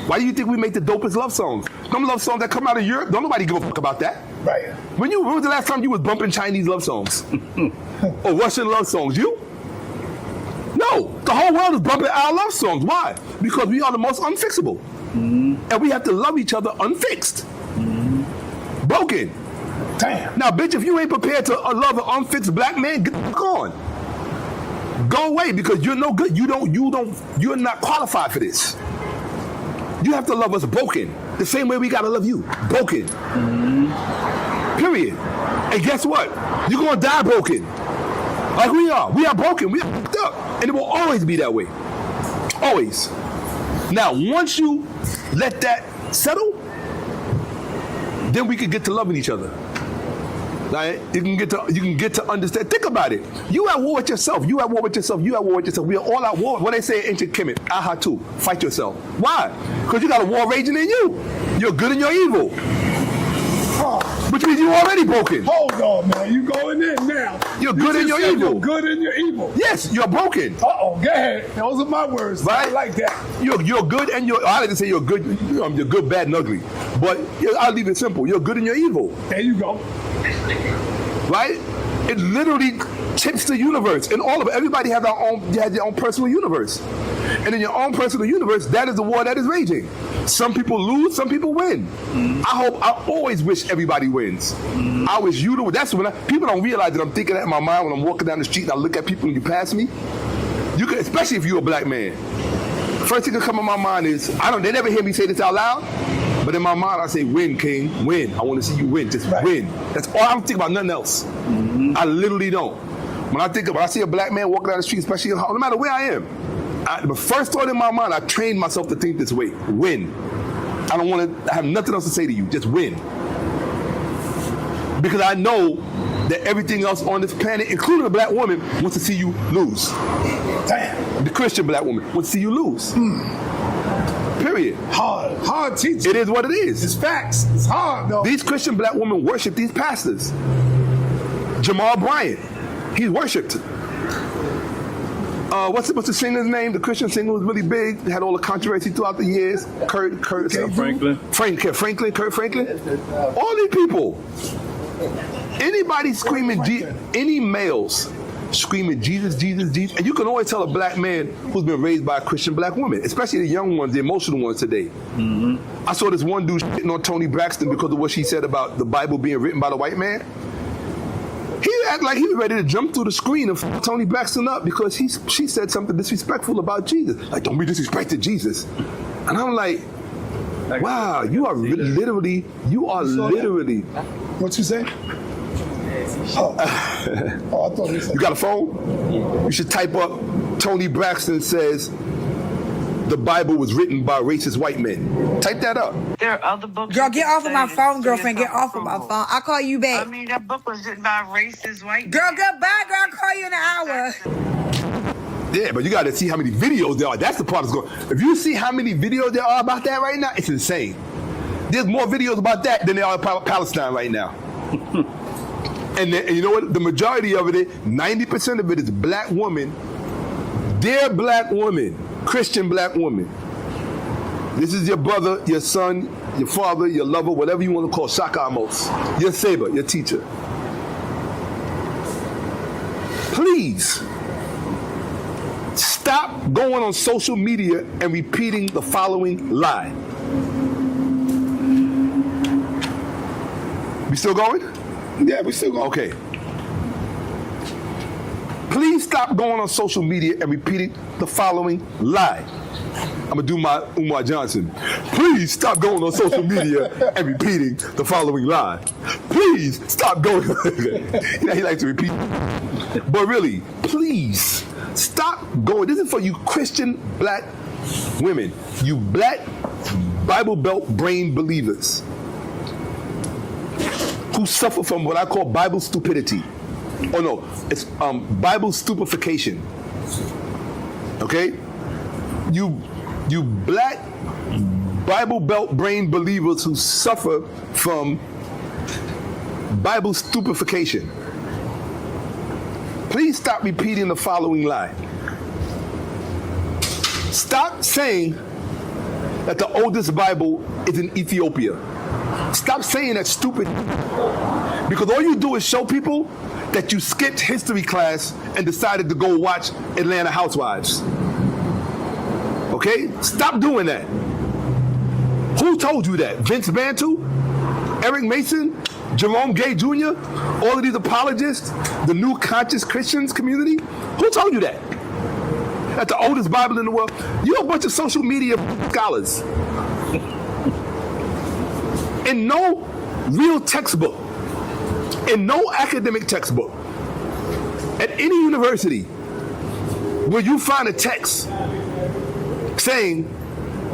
Why do you think we make the dopest love songs? Some love songs that come out of Europe, don't nobody give a fuck about that. Right. When was the last time you was bumping Chinese love songs? Or Russian love songs? You? No. The whole world is bumping our love songs. Why? Because we are the most unfixable. And we have to love each other unfixed. Broken. Damn. Now, bitch, if you ain't prepared to love an unfixed black man, get the fuck on. Go away because you're no good. You're not qualified for this. You have to love us broken. The same way we gotta love you. Broken. Period. And guess what? You're gonna die broken. Like we are. We are broken. We are fucked up. And it will always be that way. Always. Now, once you let that settle, then we can get to loving each other. Right? You can get to understand. Think about it. You at war with yourself. You at war with yourself. You at war with yourself. We are all at war. What they say in ancient Kemet, aha too. Fight yourself. Why? Because you got a war raging in you. You're good and you're evil. Which means you're already broken. Hold on, man. You going in now. You're good and you're evil. You're good and you're evil. Yes, you're broken. Uh-oh, go ahead. Those are my words. Right? I like that. You're good and I like to say you're good, you're good, bad, and ugly. But I'll leave it simple. You're good and you're evil. There you go. Right? It literally tips the universe. And all of it, everybody has their own personal universe. And in your own personal universe, that is the war that is raging. Some people lose, some people win. I always wish everybody wins. I wish you to win. That's when people don't realize that I'm thinking that in my mind when I'm walking down the street and I look at people and you pass me. You can, especially if you're a black man. First thing that come in my mind is, they never hear me say this out loud, but in my mind I say, win, King, win. I want to see you win, just win. That's all. I don't think about nothing else. I literally don't. When I see a black man walking down the street, especially no matter where I am, the first thought in my mind, I trained myself to think this way, win. I don't want to have nothing else to say to you, just win. Because I know that everything else on this planet, including a black woman, wants to see you lose. Damn. The Christian black woman wants to see you lose. Period. Hard teaching. It is what it is. It's facts. It's hard, though. These Christian black women worship these pastors. Jamal Bryant, he's worshipped. What's the singer's name? The Christian singer was really big, had all the controversy throughout the years. Kurt Franklin. All these people. Anybody screaming, any males screaming Jesus, Jesus, Jesus. And you can always tell a black man who's been raised by a Christian black woman, especially the young ones, the emotional ones today. I saw this one dude shitting on Toni Braxton because of what she said about the Bible being written by the white man. He acted like he was ready to jump through the screen and f Toni Braxton up because she said something disrespectful about Jesus. Like, don't be disrespecting Jesus. And I'm like, wow, you are literally. What you say? Oh, I thought he said. You got a phone? You should type up Toni Braxton says the Bible was written by racist white men. Type that up. There are other books. Girl, get off of my phone, girlfriend. Get off of my phone. I'll call you back. I mean, that book was written by racist white Girl, men. goodbye, girl. I'll call you in an hour. Yeah, but you got to see how many videos there are. That's the part that's going. If you see how many videos there are about that right now, it's insane. There's more videos about that than there are about Palestine right now. And you know what? The majority of it, 90% of it is black women. They're black women, Christian black women. This is your brother, your son, your father, your lover, whatever you want to call Shakka Ahmose, your savior, your teacher. Please, Stop going on social media and repeating the following lie. We still going? Yeah, we still going. Okay. Please stop going on social media and repeating the following lie. I'm gonna do my Umar Johnson. Please stop going on social media and repeating the following lie. Please stop going. You know, he likes to repeat. But really, please stop going. This is for you Christian black women, you black Bible Belt brain believers who suffer from what I call Bible stupidity. Oh no, it's Bible stupefaction. Okay? You black Bible Belt brain believers who suffer from Bible stupefaction. Please stop repeating the following lie. Stop saying that the oldest Bible is in Ethiopia. Stop saying that stupid, because all you do is show people that you skipped history class and decided to go watch Atlanta Housewives. Okay? Stop doing that. Who told you that? Vince Bantu? Eric Mason? Jerome Gay Jr.? All of these apologists? The new conscious Christians community? Who told you that? That's the oldest Bible in the world. You're a bunch of social media scholars. In no real textbook, in no academic textbook, at any university where you find a text saying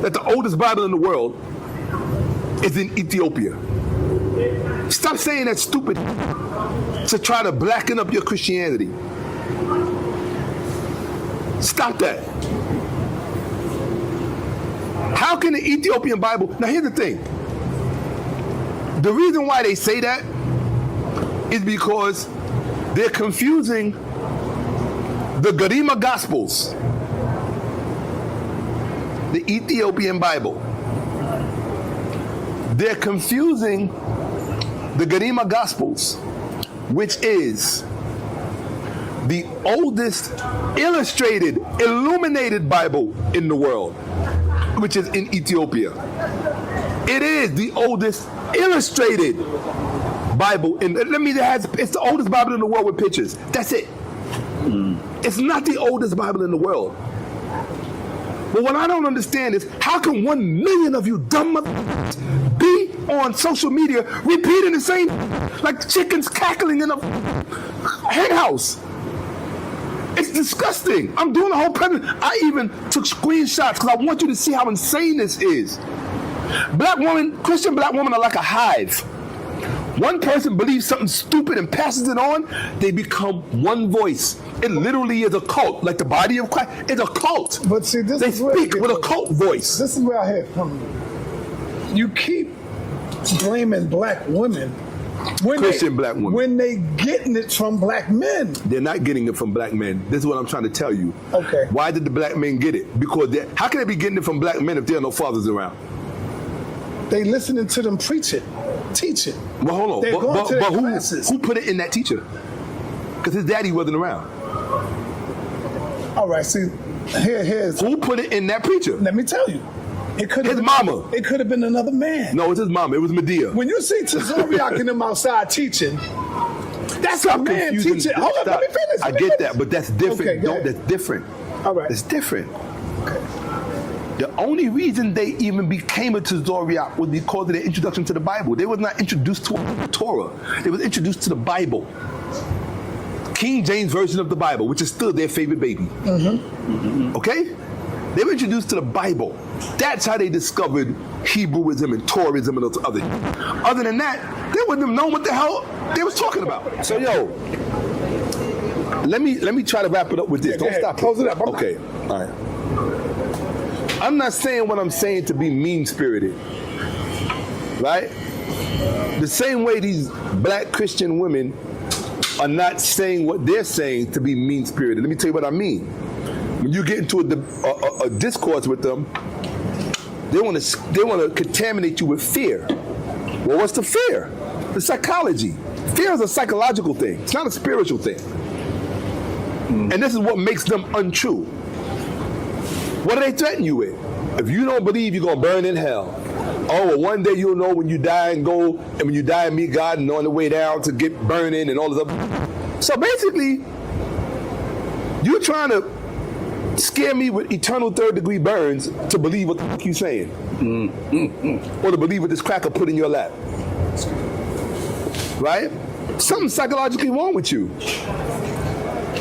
that the oldest Bible in the world is in Ethiopia. Stop saying that stupid to try to blacken up your Christianity. Stop that. How can the Ethiopian Bible... Now here's the thing. The reason why they say that is because they're confusing the Garima Gospels, the Ethiopian Bible. They're confusing the Garima Gospels, which is the oldest illustrated, illuminated Bible in the world, which is in Ethiopia. It is the oldest illustrated Bible in. It's the oldest Bible in the world with pictures. That's it. It's not the oldest Bible in the world. But what I don't understand is how can 1 million of you dumb be on social media repeating the same like chickens cackling in a hen house? It's disgusting. I'm doing the whole presentation. I even took screenshots because I want you to see how insane this is. Black women, Christian black women are like a hive. One person believes something stupid and passes it on, they become one voice. It literally is a cult, like the body of Christ. It's a cult. But see, they speak with a cult voice. This is where I have come. You keep blaming black women. Christian black women. When they getting it from black men. They're not getting it from black men. This is what I'm trying to tell you. Okay. Why did the black men get it? Because how can they be getting it from black men if there are no fathers around? They listening to them preach it, teach it. Well, hold on. They're going to their classes. Who put it in that teacher? Because his daddy wasn't around. All right, see, here's... Who put it in that preacher? Let me tell you. It could have his mama. It could have been another man. No, it's his mama. It was Medea. When you see Tazoriak and them outside teaching, that's a man teaching. Hold on, let me finish. I get that, but that's different. Okay, that's different. All right. It's different. Okay. The only reason they even became a Tazoriak was because of their introduction to the Bible. They was not introduced to a Torah. They was introduced to the Bible. King James Version of the Bible, which is still their favorite baby. Okay? They were introduced to the Bible. That's how they discovered Hebrewism and Torahism and those other. Other than that, they wouldn't have known what the hell they was talking about. So let me try to wrap it up with this. Don't stop. Close it up. Okay. All right. I'm not saying what I'm saying to be mean-spirited. Right? The same way these black Christian women are not saying what they're saying to be mean-spirited. Let me tell you what I mean. When you get into a discourse with them, they want to contaminate you with fear. Well, what's the fear? The psychology. Fear is a psychological thing. It's not a spiritual thing. And this is what makes them untrue. What do they threaten you with? If you don't believe you're gonna burn in hell, oh, well, one day you'll know when you die and go, and when you die and meet God and on the way down to get burning and all this other. So basically, you're trying to scare me with eternal third-degree burns to believe what the fuck you saying. Or to believe what this cracker put in your lap. Right? Something's psychologically wrong with you.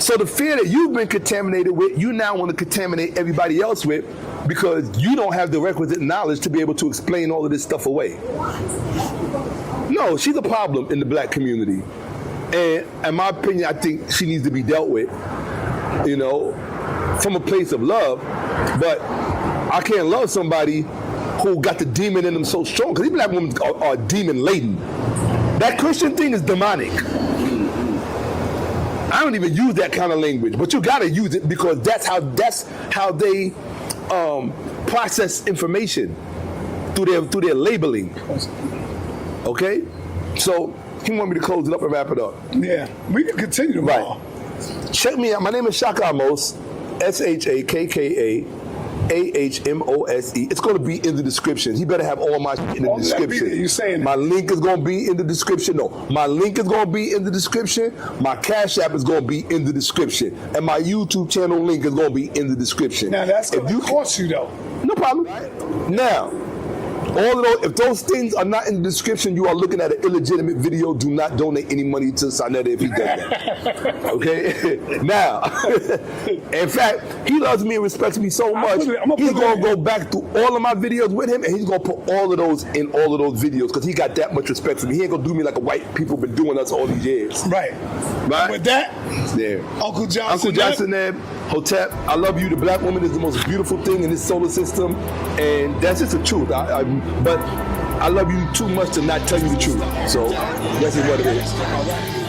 So the fear that you've been contaminated with, you now want to contaminate everybody else with because you don't have the requisite knowledge to be able to explain all of this stuff away. No, she's a problem in the black community. And in my opinion, I think she needs to be dealt with, you know, from a place of love. But I can't love somebody who got the demon in them so strong, because these black women are demon laden. That Christian thing is demonic. I don't even use that kind of language, but you gotta use it because that's how they process information through their labeling. Okay, so he want me to close it up and wrap it up. Yeah, we can continue tomorrow. Right. Check me out. My name is Shakka Ahmose, SHAKKA. AHMOSE. It's going to be in the description. He better have all my shit in the description. You saying my link is going to be in the description. No, my link is going to be in the description. My Cash App is going to be in the description, and my YouTube channel link is going to be in the description. Now that's going to cost you though. No problem. Now, all of those, if those things are not in the description, you are looking at an illegitimate video. Do not donate any money to Sanetta if he does that. Okay? Now, in fact, he loves me and respects me so much, he's going to go back through all of my videos with him, and he's going to put all of those in all of those videos because he got that much respect for me. He ain't going to do me like a white people been doing us all these years. Right. Right? With that, there. Uncle Johnson Neb, Hotep, I love you. The black woman is the most beautiful thing in this solar system, and that's just the truth. But I love you too much to not tell you the truth. So that's what it is.